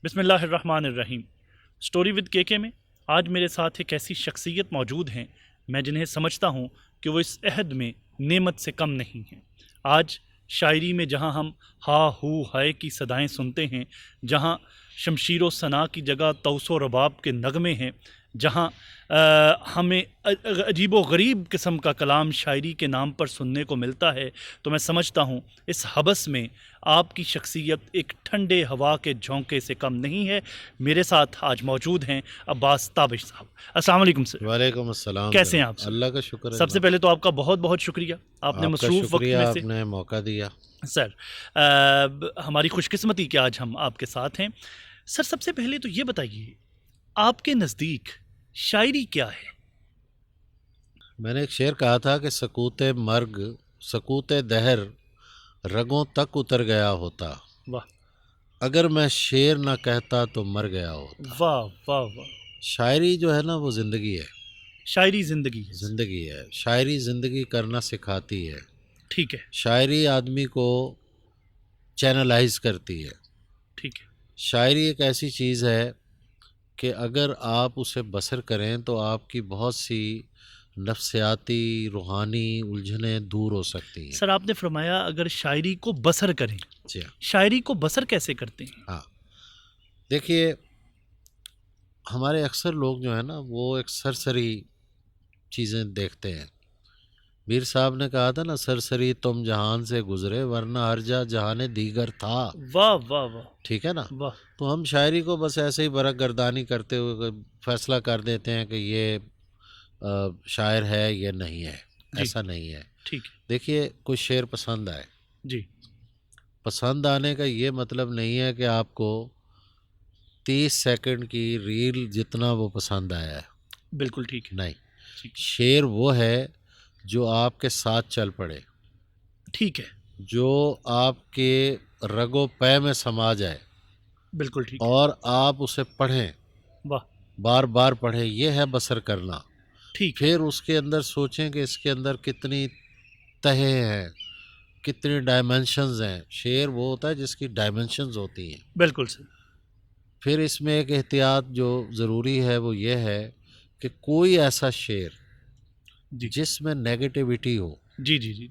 بسم اللہ الرحمن الرحیم۔ سٹوری ود کے میں آج میرے ساتھ ایک ایسی شخصیت موجود ہیں میں جنہیں سمجھتا ہوں کہ وہ اس عہد میں نعمت سے کم نہیں ہیں۔ آج شاعری میں جہاں ہم ہا ہو ہائے کی صدائیں سنتے ہیں، جہاں شمشیر و ثنا کی جگہ طوس و رباب کے نغمے ہیں، جہاں ہمیں عجیب و غریب قسم کا کلام شاعری کے نام پر سننے کو ملتا ہے، تو میں سمجھتا ہوں اس حبس میں آپ کی شخصیت ایک ٹھنڈے ہوا کے جھونکے سے کم نہیں ہے۔ میرے ساتھ آج موجود ہیں عباس تابش صاحب۔ السلام علیکم سر۔ وعلیکم السلام۔ کیسے ہیں آپ سر؟ اللہ کا شکر ہے۔ سب سے پہلے تو آپ کا بہت بہت شکریہ، آپ نے مصروف وقت میں سے آپ نے موقع دیا۔ سر ہماری خوش قسمتی کہ آج ہم آپ کے ساتھ ہیں۔ سر سب سے پہلے تو یہ بتائیے، آپ کے نزدیک شاعری کیا ہے؟ میں نے ایک شعر کہا تھا کہ سکوت مرگ سکوت دہر رگوں تک اتر گیا ہوتا، واہ اگر میں شعر نہ کہتا تو مر گیا ہوتا۔ واہ واہ واہ۔ شاعری جو ہے نا وہ زندگی ہے، شاعری زندگی ہے۔ زندگی ہے۔ شاعری زندگی کرنا سکھاتی ہے۔ ٹھیک ہے شاعری آدمی کو چینلائز کرتی ہے۔ ٹھیک ہے۔ شاعری ایک ایسی چیز ہے کہ اگر آپ اسے بسر کریں تو آپ کی بہت سی نفسیاتی روحانی الجھنیں دور ہو سکتی ہیں۔ سر آپ نے فرمایا اگر شاعری کو بسر کریں، جی ہاں۔ شاعری کو بسر کیسے کرتے ہیں؟ ہاں دیکھیے، ہمارے اکثر لوگ جو ہیں نا وہ ایک سرسری چیزیں دیکھتے ہیں۔ میر صاحب نے کہا تھا نا، سرسری تم جہان سے گزرے ورنہ ہر جا جہان دیگر تھا۔ واہ واہ واہ ٹھیک ہے نا؟ واہ۔ تو ہم شاعری کو بس ایسے ہی برق گردانی کرتے ہوئے فیصلہ کر دیتے ہیں کہ یہ شاعر ہے یہ نہیں ہے۔ جی ایسا نہیں ہے۔ ٹھیک ہے دیکھیے، کوئی شعر پسند آئے، جی پسند آنے کا یہ مطلب نہیں ہے کہ آپ کو 30 سیکنڈ کی ریل جتنا وہ پسند آیا ہے، بالکل ٹھیک ہے نہیں۔ ٹھیک ہے شعر وہ ہے جو آپ کے ساتھ چل پڑے، ٹھیک ہے جو آپ کے رگ و پے میں سما جائے بالکل ٹھیک ہے۔ اور آپ اسے پڑھیں، واہ بار بار پڑھیں، یہ ہے بسر کرنا۔ ٹھیک ہے پھر اس کے اندر سوچیں کہ اس کے اندر کتنی تہیں ہیں، کتنی ڈائمنشنز ہیں۔ شعر وہ ہوتا ہے جس کی ڈائمنشنز ہوتی ہیں۔ بالکل سر۔ پھر اس میں ایک احتیاط جو ضروری ہے وہ یہ ہے کہ کوئی ایسا شعر جی جس میں نیگیٹیوٹی ہو، جی جی جی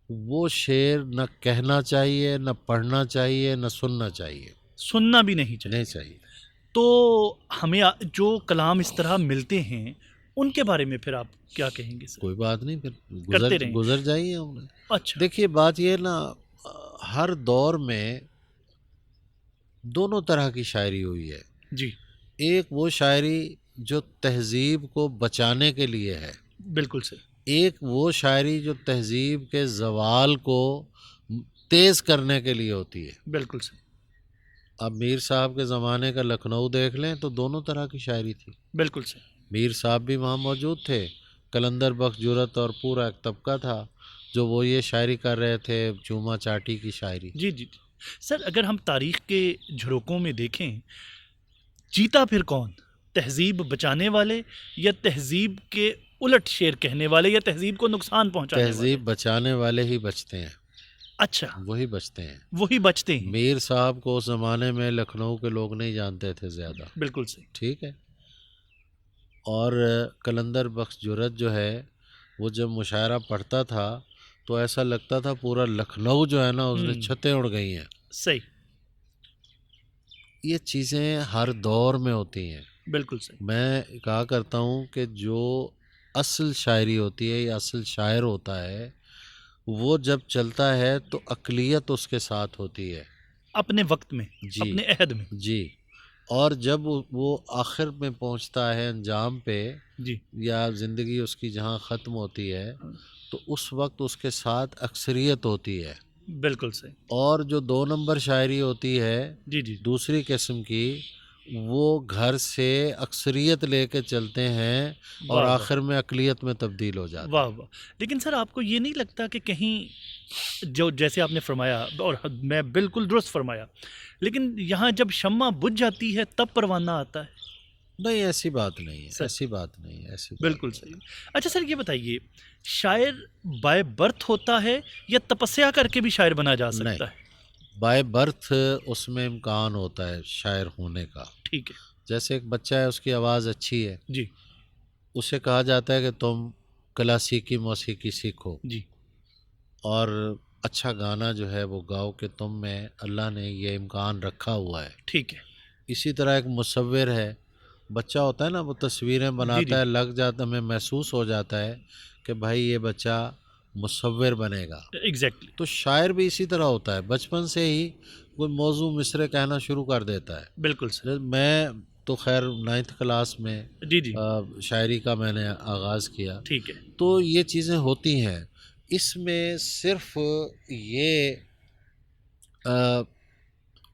وہ شعر نہ کہنا چاہیے، نہ پڑھنا چاہیے، نہ سننا چاہیے، سننا بھی نہیں چاہیے۔ نہیں چاہیے۔ تو ہمیں جو کلام اس طرح ملتے ہیں ان کے بارے میں پھر آپ کیا کہیں گے سر؟ کوئی بات نہیں، پھر کرتے رہیں۔ گزر جائیے ہم نے۔ اچھا دیکھیے بات یہ نا، ہر دور میں دونوں طرح کی شاعری ہوئی ہے۔ جی ایک وہ شاعری جو تہذیب کو بچانے کے لیے ہے، بالکل سر۔ ایک وہ شاعری جو تہذیب کے زوال کو تیز کرنے کے لیے ہوتی ہے۔ بالکل سر اب میر صاحب کے زمانے کا لکھنؤ دیکھ لیں تو دونوں طرح کی شاعری تھی۔ بالکل سر۔ میر صاحب بھی وہاں موجود تھے، قلندر بخش جرأت اور پورا ایک طبقہ تھا جو وہ یہ شاعری کر رہے تھے، چوما چاٹی کی شاعری۔ جی جی جی سر، اگر ہم تاریخ کے جھروکوں میں دیکھیں، جیتا پھر کون؟ تہذیب بچانے والے یا تہذیب کے الٹ شعر کہنے والے یا تہذیب کو نقصان پہنچانے والے؟ تہذیب بچانے والے ہی بچتے ہیں، اچھا وہی بچتے ہیں۔ وہی بچتے ہیں۔ میر صاحب کو اس زمانے میں لکھنؤ کے لوگ نہیں جانتے تھے زیادہ، بالکل صحیح۔ ٹھیک ہے۔ اور قلندر بخش جرأت جو ہے وہ جب مشاعرہ پڑھتا تھا تو ایسا لگتا تھا پورا لکھنؤ جو ہے نا اس نے چھتیں اڑ گئی ہیں۔ صحیح، یہ چیزیں ہر دور میں ہوتی ہیں۔ بالکل صحیح۔ میں کہا کرتا ہوں کہ جو اصل شاعری ہوتی ہے یا اصل شاعر ہوتا ہے وہ جب چلتا ہے تو اقلیت اس کے ساتھ ہوتی ہے، اپنے وقت میں، جی اپنے عہد میں۔ جی۔ اور جب وہ آخر میں پہنچتا ہے انجام پہ جی یا زندگی اس کی جہاں ختم ہوتی ہے تو اس وقت اس کے ساتھ اکثریت ہوتی ہے۔ بالکل صحیح۔ اور جو 2 نمبر شاعری ہوتی ہے جی جی دوسری قسم کی، وہ گھر سے اکثریت لے کے چلتے ہیں اور واہ واہ آخر میں اقلیت میں تبدیل ہو جاتے واہ واہ۔ لیکن سر آپ کو یہ نہیں لگتا کہ کہیں جو جیسے آپ نے فرمایا اور میں بالکل درست فرمایا، لیکن یہاں جب شمع بجھ جاتی ہے تب پروانہ آتا ہے؟ نہیں، ایسی بات نہیں ہے، سر ایسی بات نہیں ہے، ایسی بات بالکل نہیں ہے۔ صحیح۔ اچھا سر یہ بتائیے، شاعر بائے برتھ ہوتا ہے یا تپسیا کر کے بھی شاعر بنا جا سکتا ہے؟ بائی برتھ اس میں امکان ہوتا ہے شاعر ہونے کا. ٹھیک ہے جیسے ایک بچہ ہے، اس کی آواز اچھی ہے، جی اسے کہا جاتا ہے کہ تم کلاسیکی موسیقی سیکھو جی اور اچھا گانا جو ہے وہ گاؤ کہ تم میں اللہ نے یہ امکان رکھا ہوا ہے. ٹھیک ہے اسی طرح ایک مصور ہے، بچہ ہوتا ہے نا، وہ تصویریں جی بناتا ہے، لگ جاتا، ہمیں محسوس ہو جاتا ہے کہ بھائی یہ بچہ مصور بنے گا. ایگزیکٹلی تو شاعر بھی اسی طرح ہوتا ہے، بچپن سے ہی کوئی موضوع مصرے کہنا شروع کر دیتا ہے. بالکل سر میں تو خیر 9th کلاس میں جی جی شاعری کا میں نے آغاز کیا. ٹھیک ہے تو یہ چیزیں ہوتی ہیں. اس میں صرف یہ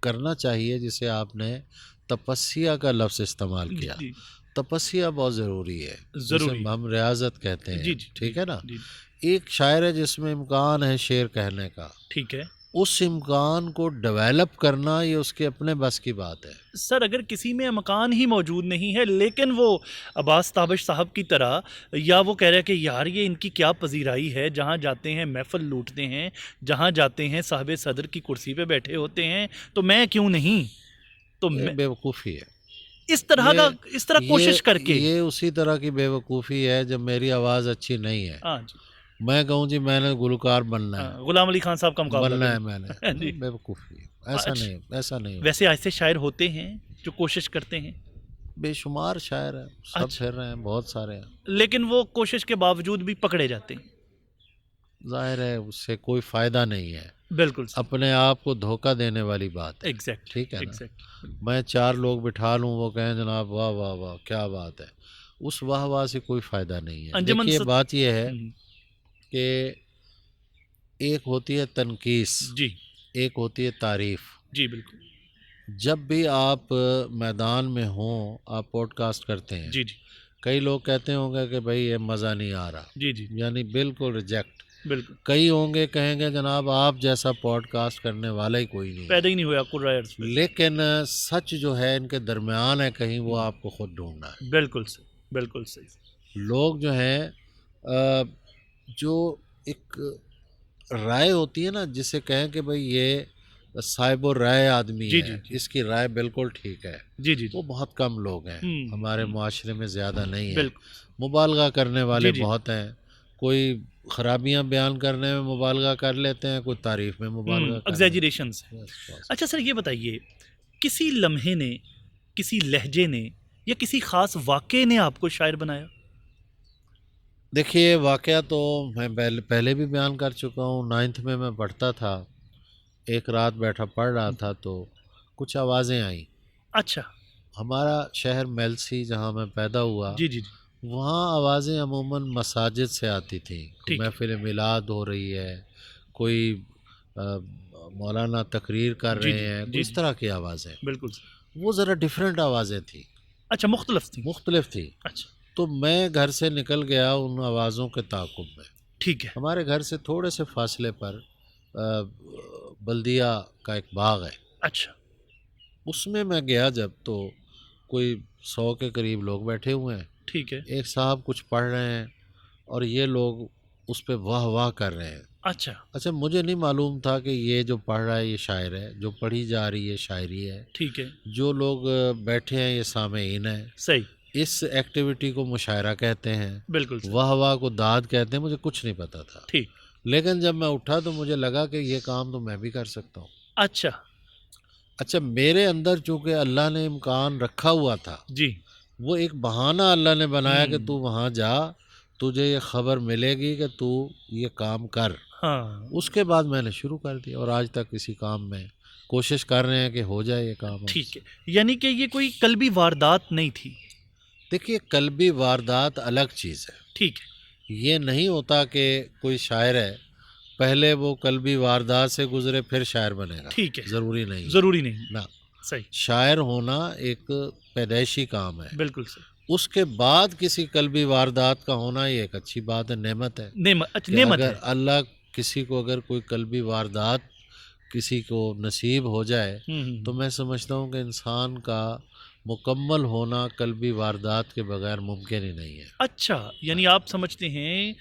کرنا چاہیے جسے آپ نے تپسیا کا لفظ استعمال جی کیا. جی تپسیا بہت ضروری ہے، جسے ضروری ہم ریاضت کہتے ہیں. جی جی ٹھیک ہے نا. جی ایک شاعر ہے جس میں امکان ہے شعر کہنے کا، ٹھیک ہے اس امکان کو ڈیولپ کرنا یہ اس کے اپنے بس کی بات ہے. سر. اگر کسی میں مکان ہی موجود نہیں ہے لیکن وہ عباس تابش صاحب کی طرح، یا وہ کہہ رہے کہ یار یہ ان کی کیا پذیرائی ہے، جہاں جاتے ہیں محفل لوٹتے ہیں، جہاں جاتے ہیں صاحب صدر کی کرسی پہ بیٹھے ہوتے ہیں، تو میں کیوں نہیں، تو یہ میں بے وقوفی ہے. اس طرح کوشش کر کے یہ اسی طرح کی بے وقوفی ہے جب میری آواز اچھی نہیں ہے، ہاں جی میں کہوں جی میں نے گلوکار بننا ہے، غلام علی خان صاحب کا مقابلہ بننا ہے کریں میں نے. جی. بے وقوفی ہے. ایسا نہیں، ایسا نہیں ہوتا. ویسے ایسے شاعر ہوتے ہیں جو کوشش کرتے ہیں، بے شمار شاعر ہیں، سب اچھا، پھر رہے ہیں، بہت سارے ہیں. لیکن وہ کوشش کے باوجود بھی پکڑے جاتے ہیں. ظاہر ہے اس سے کوئی فائدہ نہیں ہے، بالکل سر اپنے آپ کو دھوکہ دینے والی بات ہے. ایگزیکٹلی ٹھیک ہے نا. ایگزیکٹلی میں 4 لوگ بٹھا لوں، وہ کہیں جناب واہ واہ واہ کیا بات ہے، اس واہ واہ سے کوئی فائدہ نہیں ہے. انجمن دیکھیے بات یہ ہے ہم، کہ ایک ہوتی ہے تنقیص، جی ایک ہوتی ہے تعریف. جی بالکل جب بھی آپ میدان میں ہوں، آپ پوڈ کاسٹ کرتے ہیں، جی جی کئی لوگ کہتے ہوں گے کہ بھائی یہ مزہ نہیں آ رہا، جی جی یعنی بالکل ریجیکٹ. بالکل کئی ہوں گے کہیں گے جناب آپ جیسا پوڈ کاسٹ کرنے والا ہی کوئی نہیں پیدا ہے. ہی نہیں ہوا قرائرز پہ. لیکن سچ جو ہے ان کے درمیان ہے، کہیں وہ آپ کو خود ڈھونڈنا ہے. بالکل صحیح بالکل صحیح. لوگ جو ہیں جو ایک رائے ہوتی ہے نا، جسے کہیں کہ بھئی یہ صاحب و رائے آدمی جی ہے، جی جی اس کی رائے بالکل ٹھیک ہے، جی جی وہ جی بہت کم لوگ ہیں. ہمارے معاشرے میں زیادہ نہیں ہیں. بالکل مبالغہ کرنے والے جی جی بہت ہیں. کوئی خرابیاں بیان کرنے میں مبالغہ کر لیتے ہیں، کوئی تعریف میں مبالغہ کر لیتے ایگزیجریشنس ہے. ہیں. بس. اچھا سر یہ بتائیے، کسی لمحے نے، کسی لہجے نے، یا کسی خاص واقعے نے آپ کو شاعر بنایا؟ دیکھیے واقعہ تو میں پہلے بھی بیان کر چکا ہوں. 9th میں پڑھتا تھا، ایک رات بیٹھا پڑھ رہا تھا تو کچھ آوازیں آئیں. اچھا ہمارا شہر میلسی جہاں میں پیدا ہوا، جی جی جی وہاں آوازیں عموماً مساجد سے آتی تھیں. ٹھیک ہے محفل میلاد ہو رہی ہے، کوئی مولانا تقریر کر جی رہے جی ہیں، جی کوئی اس جی طرح کی آوازیں. بالکل. وہ ذرا ڈیفرنٹ آوازیں تھیں، اچھا مختلف تھی. مختلف تھی. اچھا تو میں گھر سے نکل گیا ان آوازوں کے تعاقب میں. ٹھیک ہے ہمارے گھر سے تھوڑے سے فاصلے پر بلدیہ کا ایک باغ ہے، اچھا اس میں گیا جب تو کوئی 100 کے قریب لوگ بیٹھے ہوئے ہیں. ٹھیک ہے ایک صاحب کچھ پڑھ رہے ہیں اور یہ لوگ اس پہ واہ واہ کر رہے ہیں. اچھا اچھا مجھے نہیں معلوم تھا کہ یہ جو پڑھ رہا ہے یہ شاعر ہے، جو پڑھی جا رہی ہے شاعری ہے، ٹھیک ہے جو لوگ بیٹھے ہیں یہ سامعین ہیں. صحیح اس ایکٹیویٹی کو مشاعرہ کہتے ہیں، بالکل صحیح واہ واہ کو داد کہتے ہیں. مجھے کچھ نہیں پتا تھا، ٹھیک. لیکن جب میں اٹھا تو مجھے لگا کہ یہ کام تو میں بھی کر سکتا ہوں. اچھا اچھا میرے اندر چونکہ اللہ نے امکان رکھا ہوا تھا، جی وہ ایک بہانہ اللہ نے بنایا کہ تو وہاں جا، تجھے یہ خبر ملے گی کہ تو یہ کام کر. ہاں اس کے بعد میں نے شروع کر دیا اور آج تک اسی کام میں کوشش کر رہے ہیں کہ ہو جائے یہ کام. ٹھیک ہے. یعنی کہ یہ کوئی قلبی واردات نہیں تھی. دیکھیے قلبی واردات الگ چیز ہے. ٹھیک ہے یہ نہیں ہوتا کہ کوئی شاعر ہے پہلے وہ قلبی واردات سے گزرے پھر شاعر بنے گا. ٹھیک ہے ضروری نہیں. ضروری نہیں. نہ، صحیح شاعر ہونا ایک پیدائشی کام ہے. بالکل صحیح. اس کے بعد کسی قلبی واردات کا ہونا یہ ایک اچھی بات ہے، نعمت ہے. نعمت کہ نعمت اگر ہے. اللہ کسی کو اگر کوئی قلبی واردات کسی کو نصیب ہو جائے تو میں سمجھتا ہوں کہ انسان کا مکمل ہونا قلبی واردات کے بغیر ممکن ہی نہیں ہے. اچھا یعنی آپ سمجھتے ہیں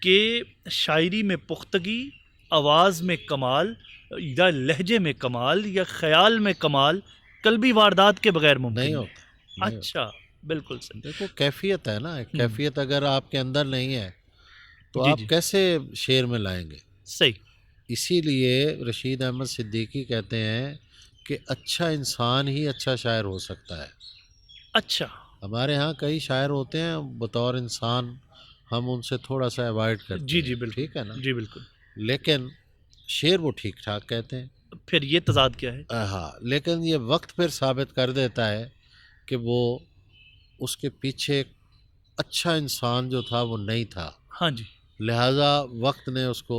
کہ شاعری میں پختگی آواز میں کمال یا لہجے میں کمال یا خیال میں کمال قلبی واردات کے بغیر ممکن نہیں ہے. ہوتا نہیں ہوتا. اچھا بالکل صحیح. دیکھو کیفیت ہے نا، ایک کیفیت اگر آپ کے اندر نہیں ہے تو جی آپ جی کیسے شعر میں لائیں گے؟ صحیح. اسی لیے رشید احمد صدیقی کہتے ہیں کہ اچھا انسان ہی اچھا شاعر ہو سکتا ہے. اچھا ہمارے ہاں کئی شاعر ہوتے ہیں بطور انسان ہم ان سے تھوڑا سا اوائڈ کرتے جی ہیں، جی بالکل. ٹھیک ہے نا، جی بالکل. لیکن شعر وہ ٹھیک ٹھاک کہتے ہیں. پھر یہ تضاد کیا ہے؟ ہاں، لیکن یہ وقت پھر ثابت کر دیتا ہے کہ وہ اس کے پیچھے ایک اچھا انسان جو تھا وہ نہیں تھا، ہاں جی لہٰذا وقت نے اس کو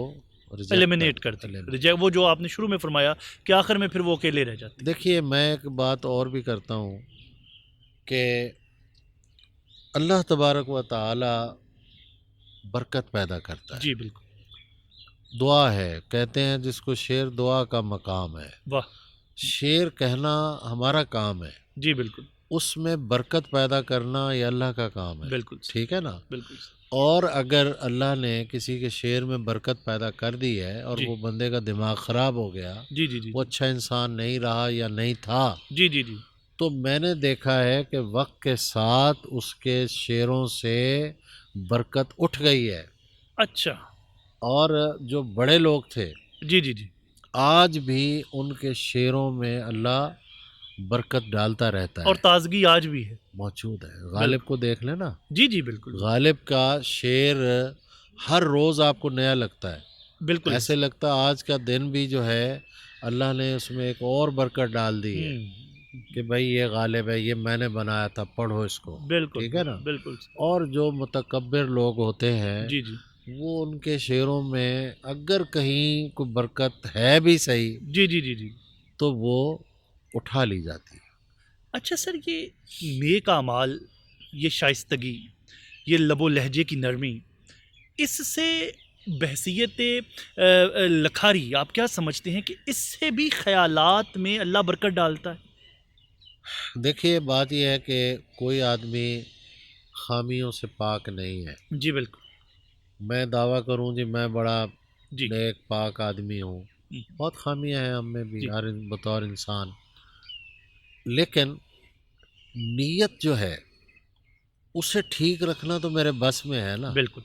ریجیکٹ ایلیمینیٹ کر دی. وہ جو آپ نے شروع میں فرمایا کہ آخر میں پھر وہ اکیلے رہ جاتے. دیکھیے میں ایک بات اور بھی کرتا ہوں کہ اللہ تبارک و تعالی برکت پیدا کرتا ہے. جی بالکل. دعا ہے، کہتے ہیں جس کو شعر دعا کا مقام ہے. واہ. شعر کہنا ہمارا کام ہے، جی بالکل اس میں برکت پیدا کرنا یہ اللہ کا کام ہے. بالکل صحیح. ٹھیک ہے نا. بالکل. اور اگر اللہ نے کسی کے شعر میں برکت پیدا کر دی ہے اور جی وہ بندے کا دماغ خراب ہو گیا، جی جی جی وہ اچھا انسان نہیں رہا یا نہیں تھا، جی جی جی تو میں نے دیکھا ہے کہ وقت کے ساتھ اس کے شعروں سے برکت اٹھ گئی ہے. اچھا. اور جو بڑے لوگ تھے جی جی جی آج بھی ان کے شعروں میں اللہ برکت ڈالتا رہتا اور ہے، تازگی آج بھی ہے. موجود ہے. غالب کو دیکھ لیں نا، جی جی بالکل غالب کا شعر ہر روز آپ کو نیا لگتا ہے. بالکل. ایسے لگتا آج کا دن بھی جو ہے اللہ نے اس میں ایک اور برکت ڈال دی ہے کہ بھائی یہ غالب ہے، یہ میں نے بنایا تھا، پڑھو اس کو. بالکل ٹھیک ہے نا. بالکل. اور جو متکبر لوگ ہوتے ہیں جی جی وہ ان کے شعروں میں اگر کہیں کوئی برکت ہے بھی صحیح جی جی جی جی. تو وہ اٹھا لی جاتی ہے. اچھا سر، یہ نیک اعمال، یہ شائستگی، یہ لب و لہجے کی نرمی، اس سے بحثیت لکھاری آپ کیا سمجھتے ہیں کہ اس سے بھی خیالات میں اللہ برکت ڈالتا ہے؟ دیکھیے بات یہ ہے کہ کوئی آدمی خامیوں سے پاک نہیں ہے. جی بالکل. میں دعویٰ کروں جی میں بڑا جی نیک پاک آدمی ہوں، بہت خامیاں ہیں ہم میں بھی جی ہر بطور انسان، لیکن نیت جو ہے اسے ٹھیک رکھنا تو میرے بس میں ہے نا. بالکل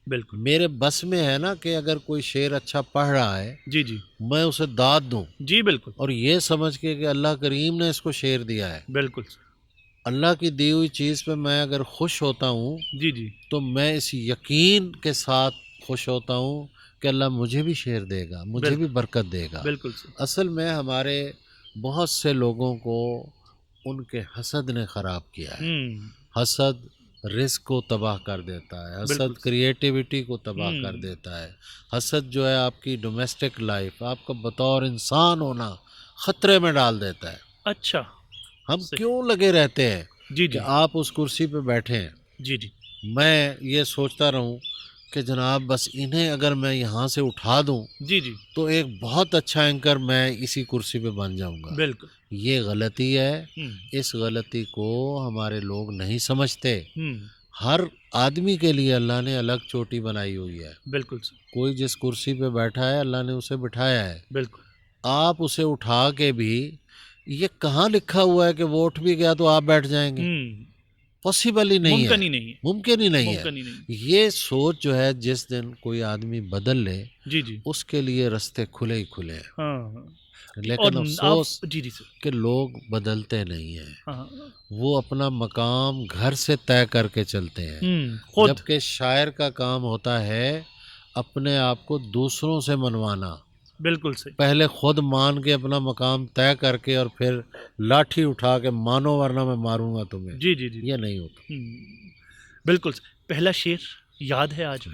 بالکل. میرے بس میں ہے نا کہ اگر کوئی شعر اچھا پڑھ رہا ہے جی جی میں اسے داد دوں جی بالکل اور یہ سمجھ کے کہ اللہ کریم نے اس کو شعر دیا ہے. بالکل. اللہ کی دی ہوئی چیز پہ میں اگر خوش ہوتا ہوں جی جی تو میں اس یقین کے ساتھ خوش ہوتا ہوں کہ اللہ مجھے بھی شعر دے گا، مجھے بھی برکت دے گا. بالکل. اصل میں ہمارے بہت سے لوگوں کو ان کے حسد نے خراب کیا ہے. حسد رزق کو تباہ کر دیتا ہے، حسد کریٹیوٹی کو تباہ کر دیتا ہے. حسد جو ہے آپ کی ڈومیسٹک لائف، آپ کا بطور انسان ہونا خطرے میں ڈال دیتا ہے. اچھا. ہم کیوں لگے رہتے ہیں جی کہ جی آپ اس کرسی پہ بیٹھے ہیں، جی جی میں یہ سوچتا رہوں کہ جناب بس انہیں اگر میں یہاں سے اٹھا دوں جی جی تو ایک بہت اچھا اینکر میں اسی کرسی پہ بن جاؤں گا. بالکل. یہ غلطی ہے. اس غلطی کو ہمارے لوگ نہیں سمجھتے. ہر آدمی کے لیے اللہ نے الگ چوٹی بنائی ہوئی ہے. بالکل کوئی جس کرسی پہ بیٹھا ہے اللہ نے اسے بٹھایا ہے. بالکل. آپ اسے اٹھا کے بھی یہ کہاں لکھا ہوا ہے کہ وہ اٹھ بھی گیا تو آپ بیٹھ جائیں گے؟ پاسبل ہی نہیں ہے، ممکن ہی نہیں ہے. ممکن ہی نہیں ہے. ممکن ہی نہیں. یہ سوچ جو ہے جس دن کوئی آدمی بدل لے جی جی اس کے لیے رستے کھلے ہی کھلے ہیں. ہاں. لیکن افسوس جی جی سر. کہ لوگ بدلتے نہیں ہیں، ہاں وہ اپنا مقام گھر سے طے کر کے چلتے ہیں. خود. جبکہ شاعر کا کام ہوتا ہے اپنے آپ کو دوسروں سے منوانا. بالکل صحیح. پہلے خود مان کے اپنا مقام طے کر کے اور پھر لاٹھی اٹھا کے مانو ورنہ میں ماروں گا تمہیں. جی جی جی یہ نہیں ہوتا. بالکل. پہلا شعر یاد ہے آج؟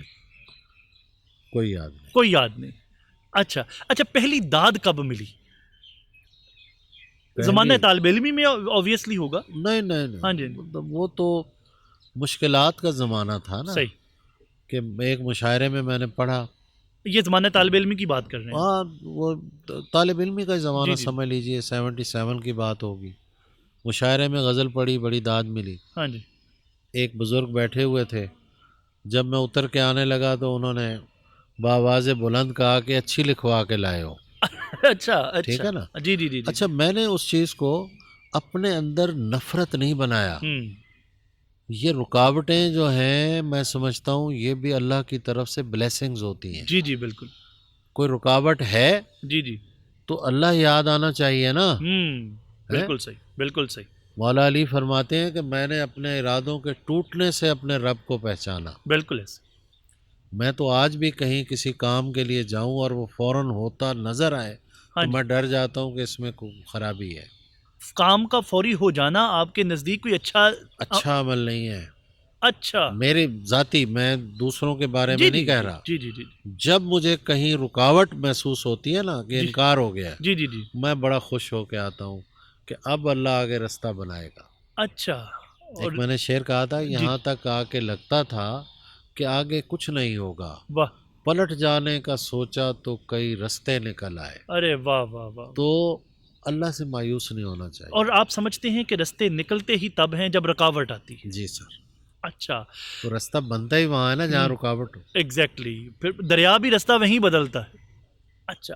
کوئی یاد نہیں. کوئی یاد نہیں. اچھا اچھا، پہلی داد کب ملی؟ زمانہ طالب علمی میں آبویسلی ہوگا. نہیں نہیں ہاں جی نہیں، وہ تو مشکلات کا زمانہ تھا نا. صحیح. کہ ایک مشاعرے میں میں نے پڑھا. یہ زمانہ طالب علمی کی بات کر رہے ہیں؟ ہاں وہ طالب علمی کا زمانہ جی جی. سمجھ لیجئے 77 کی بات ہوگی. مشاعرے میں غزل پڑھی، بڑی داد ملی. ہاں جی. ایک بزرگ بیٹھے ہوئے تھے، جب میں اتر کے آنے لگا تو انہوں نے بآواز بلند کہا کہ اچھی لکھوا کے لائے ہو. اچھا ٹھیک اچھا. ہے نا. جی جی جی جی. اچھا میں نے اس چیز کو اپنے اندر نفرت نہیں بنایا. یہ رکاوٹیں جو ہیں میں سمجھتا ہوں یہ بھی اللہ کی طرف سے بلیسنگز ہوتی ہیں. جی جی بالکل. کوئی رکاوٹ ہے جی جی. تو اللہ یاد آنا چاہیے نا. بالکل صحیح بالکل صحیح. مولا علی فرماتے ہیں کہ میں نے اپنے ارادوں کے ٹوٹنے سے اپنے رب کو پہچانا. بالکل ایسے. میں تو آج بھی کہیں کسی کام کے لیے جاؤں اور وہ فوراً ہوتا نظر آئے تو میں ڈر جاتا ہوں کہ اس میں کوئی خرابی ہے. کام کا فوری ہو جانا آپ کے نزدیک کوئی اچھا عمل نہیں ہے. اچھا. میری ذاتی میں دوسروں کے بارے میں نہیں کہہ رہا. جی جی جی. جب مجھے کہیں رکاوٹ محسوس ہوتی ہے نا کہ انکار ہو گیا جی جی جی میں بڑا خوش ہو کے آتا ہوں کہ اب اللہ آگے رستہ بنائے گا. اچھا. ایک میں نے شعر کہا تھا یہاں تک آ کے لگتا تھا کہ آگے کچھ نہیں ہوگا. واہ. پلٹ جانے کا سوچا تو کئی رستے نکل آئے. ارے واہ واہ واہ. تو اللہ سے مایوس نہیں ہونا چاہیے. اور آپ سمجھتے ہیں کہ رستے نکلتے ہی تب ہیں جب رکاوٹ آتی ہے. جی سر. اچھا. تو رستہ بنتا ہی وہاں ہے نا جہاں رکاوٹ ہو. ایگزیکٹلی. پھر دریا بھی رستہ وہیں بدلتا ہے. اچھا.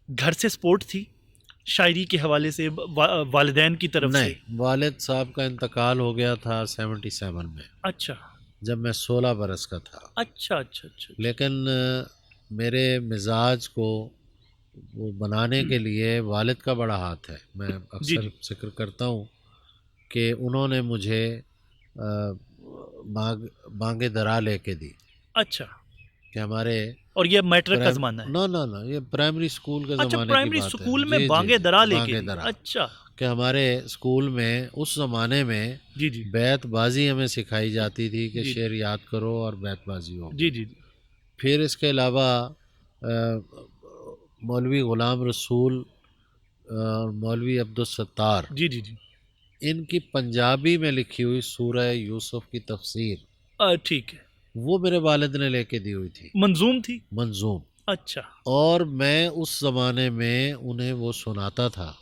گھر سے سپورٹ تھی شاعری کے حوالے سے والدین کی طرف سے؟ نہیں، والد صاحب کا انتقال ہو گیا تھا 77 میں. اچھا. جب میں 16 برس کا تھا. اچھا اچھا اچھا. لیکن میرے مزاج کو وہ بنانے کے لیے والد کا بڑا ہاتھ ہے. میں اکثر ذکر کرتا ہوں کہ انہوں نے مجھے بانگے درا لے کے دی. اچھا. کہ ہمارے اور یہ میٹرک کا زمانہ ہے؟ نہ یہ پرائمری اسکول کے زمانے کی بات ہے. اچھا پرائمری اسکول میں بانگے درا لے کے دی. اچھا. کہ ہمارے اسکول میں اس زمانے میں جی جی بیت بازی ہمیں سکھائی جاتی تھی کہ شعر یاد کرو اور بیت بازی ہو. جی جی. پھر اس کے علاوہ مولوی غلام رسول اور مولوی عبدالستار جی جی جی ان کی پنجابی میں لکھی ہوئی سورہ یوسف کی تفسیر ٹھیک ہے وہ میرے والد نے لے کے دی ہوئی تھی. منظوم تھی؟ منظوم. اچھا. اور میں اس زمانے میں انہیں وہ سناتا تھا.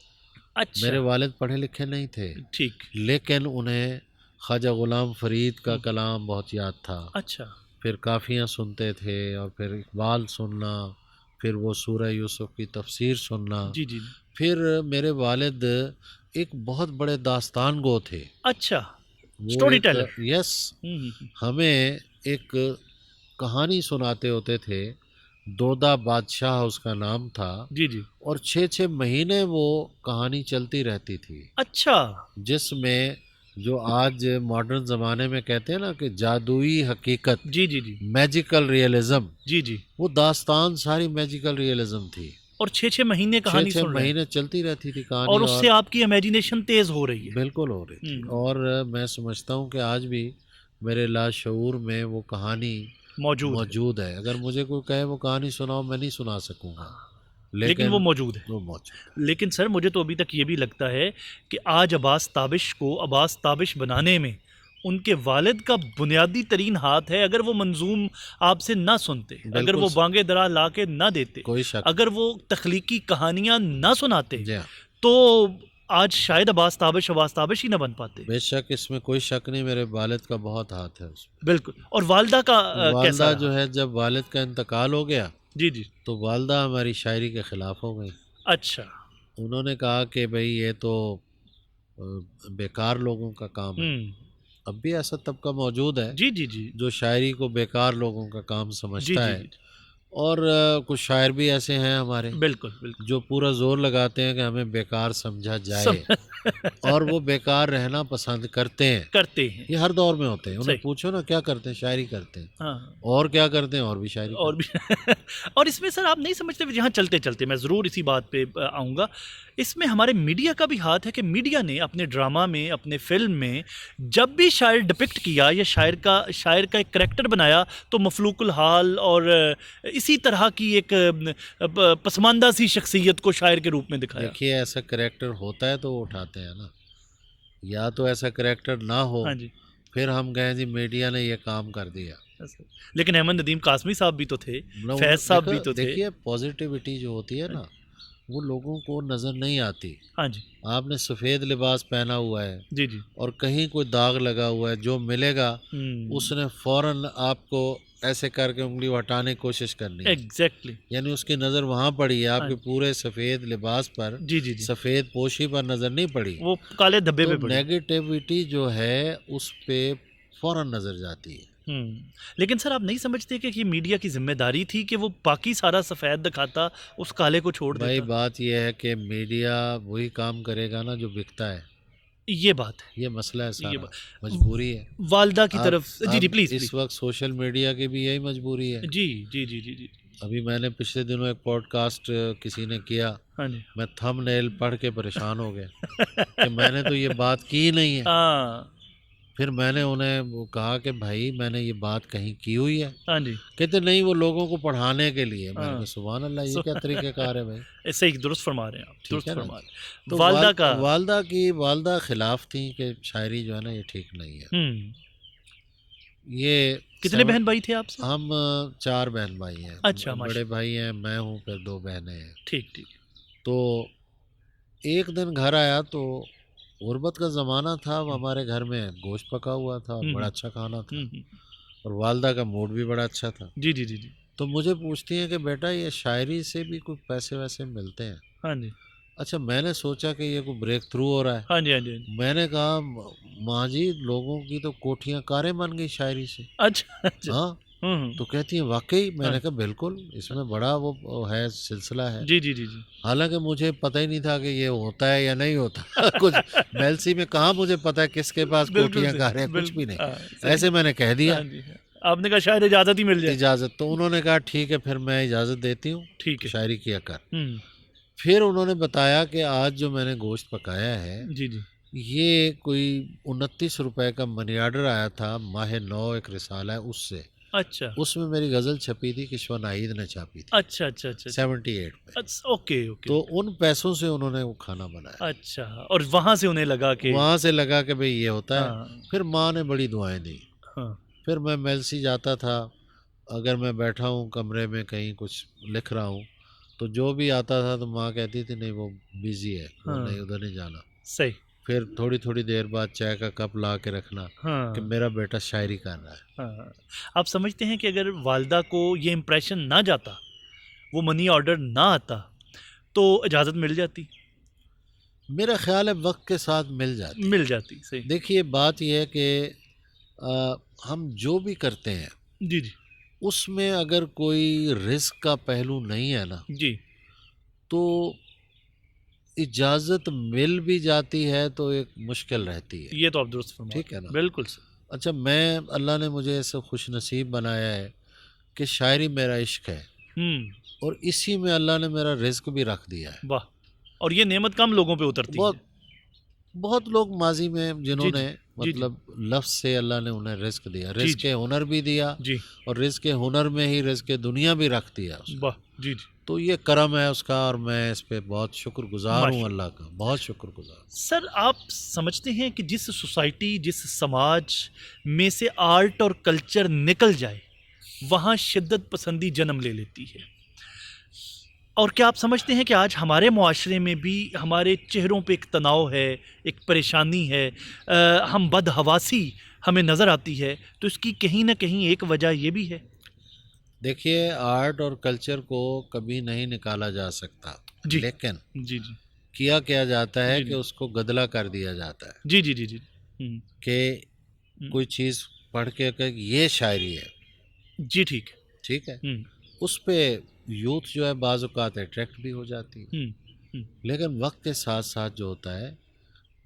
اچھا. میرے والد پڑھے لکھے نہیں تھے. ٹھیک. لیکن انہیں خواجہ غلام فرید کا کلام بہت یاد تھا. اچھا. پھر کافیاں سنتے تھے اور پھر اقبال سننا پھر وہ سورہ یوسف کی تفسیر سننا. جی جی. پھر میرے والد ایک بہت بڑے داستان گو تھے. اچھا. Story teller. یس. ہمیں ایک کہانی سناتے ہوتے تھے. دودا بادشاہ اس کا نام تھا. جی جی. اور 6 مہینے وہ کہانی چلتی رہتی تھی. اچھا. جس میں جو آج ماڈرن زمانے میں کہتے ہیں نا کہ جادوئی حقیقت. جی جی جی. Magical realism. جی جی. وہ داستان ساری میجیکل ریئلزم تھی. اور 6 مہینے کہانی سن رہے ہیں. 6 مہینے چلتی رہتی تھی کہانی. اور اس سے آپ کی امیجنیشن تیز ہو رہی ہے. بالکل ہو رہی تھی. اور میں سمجھتا ہوں کہ آج بھی میرے لاشعور میں وہ کہانی موجود ہے. اگر مجھے کوئی کہے وہ کہانی سناؤ میں نہیں سنا سکوں گا لیکن وہ موجود ہے. لیکن سر مجھے تو ابھی تک یہ بھی لگتا ہے کہ آج عباس تابش کو عباس تابش بنانے میں ان کے والد کا بنیادی ترین ہاتھ ہے. اگر وہ منظوم آپ سے نہ سنتے, اگر وہ بانگے درا لا کے نہ دیتے, اگر وہ تخلیقی کہانیاں نہ سناتے تو آج شاید عباس تابش ہی نہ بن پاتے. بے شک اس میں کوئی شک نہیں. میرے والد کا بہت ہاتھ ہے اس میں. بالکل. اور والدہ کا والدہ جو ہے جب والد کا انتقال ہو گیا جی جی تو والدہ ہماری شاعری کے خلاف ہو گئی. اچھا. انہوں نے کہا کہ بھئی یہ تو بیکار لوگوں کا کام ہے. اب بھی ایسا طبقہ موجود ہے جی جی جی جو شاعری کو بیکار لوگوں کا کام سمجھتا ہے. اور کچھ شاعر بھی ایسے ہیں ہمارے بالکل بالکل جو پورا زور لگاتے ہیں کہ ہمیں بیکار سمجھا جائے اور وہ بیکار رہنا پسند کرتے ہیں. یہ ہر دور میں ہوتے ہیں. انہیں پوچھو نا کیا کرتے ہیں؟ شاعری کرتے ہیں. اور کیا کرتے ہیں؟ اور بھی شاعری. اور اس میں سر آپ نہیں سمجھتے جہاں چلتے چلتے میں ضرور اسی بات پہ آؤں گا, اس میں ہمارے میڈیا کا بھی ہاتھ ہے کہ میڈیا نے اپنے ڈرامہ میں اپنے فلم میں جب بھی شاعر ڈپکٹ کیا یا شاعر کا ایک کریکٹر بنایا تو مفلوق الحال اور اسی طرح کی ایک پسماندہ سی شخصیت کو شاعر کے روپ میں دکھایا. دیکھیے ایسا کریکٹر ہوتا ہے تو وہ اٹھاتے ہیں نا, یا تو ایسا کریکٹر نہ ہو پھر ہم کہیں جی میڈیا نے یہ کام کر دیا. لیکن احمد ندیم قاسمی صاحب بھی تو تھے, فیض صاحب بھی تو تھے. دیکھیے پازیٹیوٹی جو ہوتی ہے نا وہ لوگوں کو نظر نہیں آتی. ہاں جی آپ نے سفید لباس پہنا ہوا ہے جی جی اور کہیں کوئی داغ لگا ہوا ہے، جو ملے گا اس نے فوراً آپ کو ایسے کر کے انگلی ہٹانے کی کوشش کرنی ہے. ایگزیکٹلی. یعنی اس کی نظر وہاں پڑی ہے، آپ ہاں کے پورے سفید لباس پر، جی جی جی سفید پوشی پر نظر نہیں پڑی. وہ کالے دھبے تو پہ پڑی. نیگیٹیوٹی جو ہے اس پہ فوراً نظر جاتی ہے. لیکن سر آپ نہیں سمجھتے کہ یہ میڈیا کی ذمہ داری تھی کہ وہ باقی سارا سفید دکھاتا، اس کالے کو چھوڑ بھائی دیتا؟ بات یہ ہے کہ میڈیا وہی کام کرے گا نا جو بکتا ہے. یہ بات ہے. یہ مسئلہ ہے، یہ سارا بات مجبوری ہے. والدہ کی اب طرف. جی جی پلیز اس پلیز. وقت سوشل میڈیا کی بھی یہی مجبوری ہے. جی جی جی جی جی. ابھی میں نے پچھلے دنوں ایک پوڈ کاسٹ کسی نے کیا، ہاں جی. میں تھم نیل پڑھ کے پریشان ہو گیا کہ میں نے تو یہ بات کی ہی نہیں ہے. ہاں پھر میں نے انہیں وہ کہا کہ بھائی میں نے یہ بات کہیں کی ہوئی ہے. ہاں جی. کہتے نہیں، وہ لوگوں کو پڑھانے کے لیے. میں نے ہاں. کہا سبحان اللہ، یہ کیا طریقہ کار ہے بھائی. ایسے ہی درست فرما رہے ہیں آپ، ٹھیک درست ہے نا. فرما رہے ہیں. تو والدہ کا. والدہ خلاف تھیں کہ شاعری جو ہے نا یہ ٹھیک نہیں ہے. یہ کتنے بہن بھائی تھے آپ سے؟ ہم 4 بہن بھائی ہیں. اچھا بڑے بھائی ہیں، میں ہوں، پھر 2 بہنیں ہیں. ٹھیک ٹھیک. تو ایک دن گھر آیا تو غربت کا زمانہ تھا، ہمارے گھر میں گوشت پکا ہوا تھا اور بڑا اچھا کھانا تھا اور والدہ کا موڈ بھی بڑا اچھا تھا. جی جی جی جی. تو مجھے پوچھتی ہیں کہ بیٹا یہ شاعری سے بھی کوئی پیسے ویسے ملتے ہیں؟ ہاں جی. اچھا، میں نے سوچا کہ یہ کوئی بریک تھرو ہو رہا ہے. ہاں جی ہاں جی. میں نے کہا ماں جی لوگوں کی تو کوٹھیاں کاریں بن گئی شاعری سے. اچھا اچھا. ہاں. تو کہتی ہیں واقعی؟ میں نے کہا بالکل، اس میں بڑا وہ ہے، سلسلہ ہے. جی جی جی جی. حالانکہ مجھے پتہ ہی نہیں تھا کہ یہ ہوتا ہے یا نہیں ہوتا. کچھ میلسی میں کہاں مجھے پتہ ہے کس کے پاس کوٹھیاں کاریں، کچھ بھی نہیں. ایسے میں نے کہہ دیا. آپ نے کہا شاید اجازت ہی مل جائے. اجازت. تو انہوں نے کہا ٹھیک ہے، پھر میں اجازت دیتی ہوں، ٹھیک ہے، شاعری کیا کر. پھر انہوں نے بتایا کہ آج جو میں نے گوشت پکایا ہے جی جی یہ کوئی 29 روپے کا منی آرڈر آیا تھا، ماہ 9 ایک رسالہ ہے اس سے. اچھا. اس میں میری غزل چھپی تھی، کشور ناہید نے چھاپی تھی. اچھا اچھا اچھا. 78 پہ. Okay okay. تو ان پیسوں سے انہوں نے وہ کھانا بنایا. اچھا. اور وہاں سے انہیں لگا کہ وہاں سے لگا کہ بھئی یہ ہوتا ہے. پھر ماں نے بڑی دعائیں دی. پھر میں میلسی جاتا تھا، اگر میں بیٹھا ہوں کمرے میں کہیں کچھ لکھ رہا ہوں تو جو بھی آتا تھا تو ماں کہتی تھی نہیں وہ بیزی ہے، وہ نہیں، ادھر نہیں جانا. صحیح. پھر تھوڑی تھوڑی دیر بعد چائے کا کپ لا کے رکھنا کہ میرا بیٹا شاعری کر رہا ہے. آپ سمجھتے ہیں کہ اگر والدہ کو یہ امپریشن نہ جاتا، وہ منی آرڈر نہ آتا تو اجازت مل جاتی؟ میرا خیال ہے وقت کے ساتھ مل جاتی. صحیح. دیکھیے بات یہ ہے کہ ہم جو بھی کرتے ہیں جی جی اس میں اگر کوئی رزق کا پہلو نہیں ہے نا جی تو اجازت مل بھی جاتی ہے تو ایک مشکل رہتی ہے. یہ تو آپ درست فرما. ٹھیک ہے نا. بالکل سر. اچھا، اللہ نے مجھے ایسے خوش نصیب بنایا ہے کہ شاعری میرا عشق ہے اور اسی میں اللہ نے میرا رزق بھی رکھ دیا ہے. واہ. اور یہ نعمت کم لوگوں پہ اترتی ہے. بہت لوگ ماضی میں جنہوں نے مطلب لفظ سے اللہ نے انہیں رزق دیا، رزق ہنر بھی دیا اور رزق ہنر میں ہی رزق دنیا بھی رکھ دیا. واہ. جی جی. تو یہ کرم ہے اس کا اور میں اس پہ بہت شکر گزار ہوں، اللہ کا بہت شکر گزار. سر آپ سمجھتے ہیں کہ جس سوسائٹی، جس سماج میں سے آرٹ اور کلچر نکل جائے وہاں شدت پسندی جنم لے لیتی ہے، اور کیا آپ سمجھتے ہیں کہ آج ہمارے معاشرے میں بھی ہمارے چہروں پہ ایک تناؤ ہے، ایک پریشانی ہے، ہم بدحواسی ہمیں نظر آتی ہے، تو اس کی کہیں نہ کہیں ایک وجہ یہ بھی ہے؟ دیکھیے آرٹ اور کلچر کو کبھی نہیں نکالا جا سکتا، لیکن جی جی کیا جاتا ہے کہ اس کو گدلا کر دیا جاتا ہے. جی جی جی جی. کہ کوئی چیز پڑھ کے کہ یہ شاعری ہے. جی ٹھیک ہے. اس پہ یوتھ جو ہے بعض اوقات اٹریکٹ بھی ہو جاتی ہے، لیکن وقت کے ساتھ ساتھ جو ہوتا ہے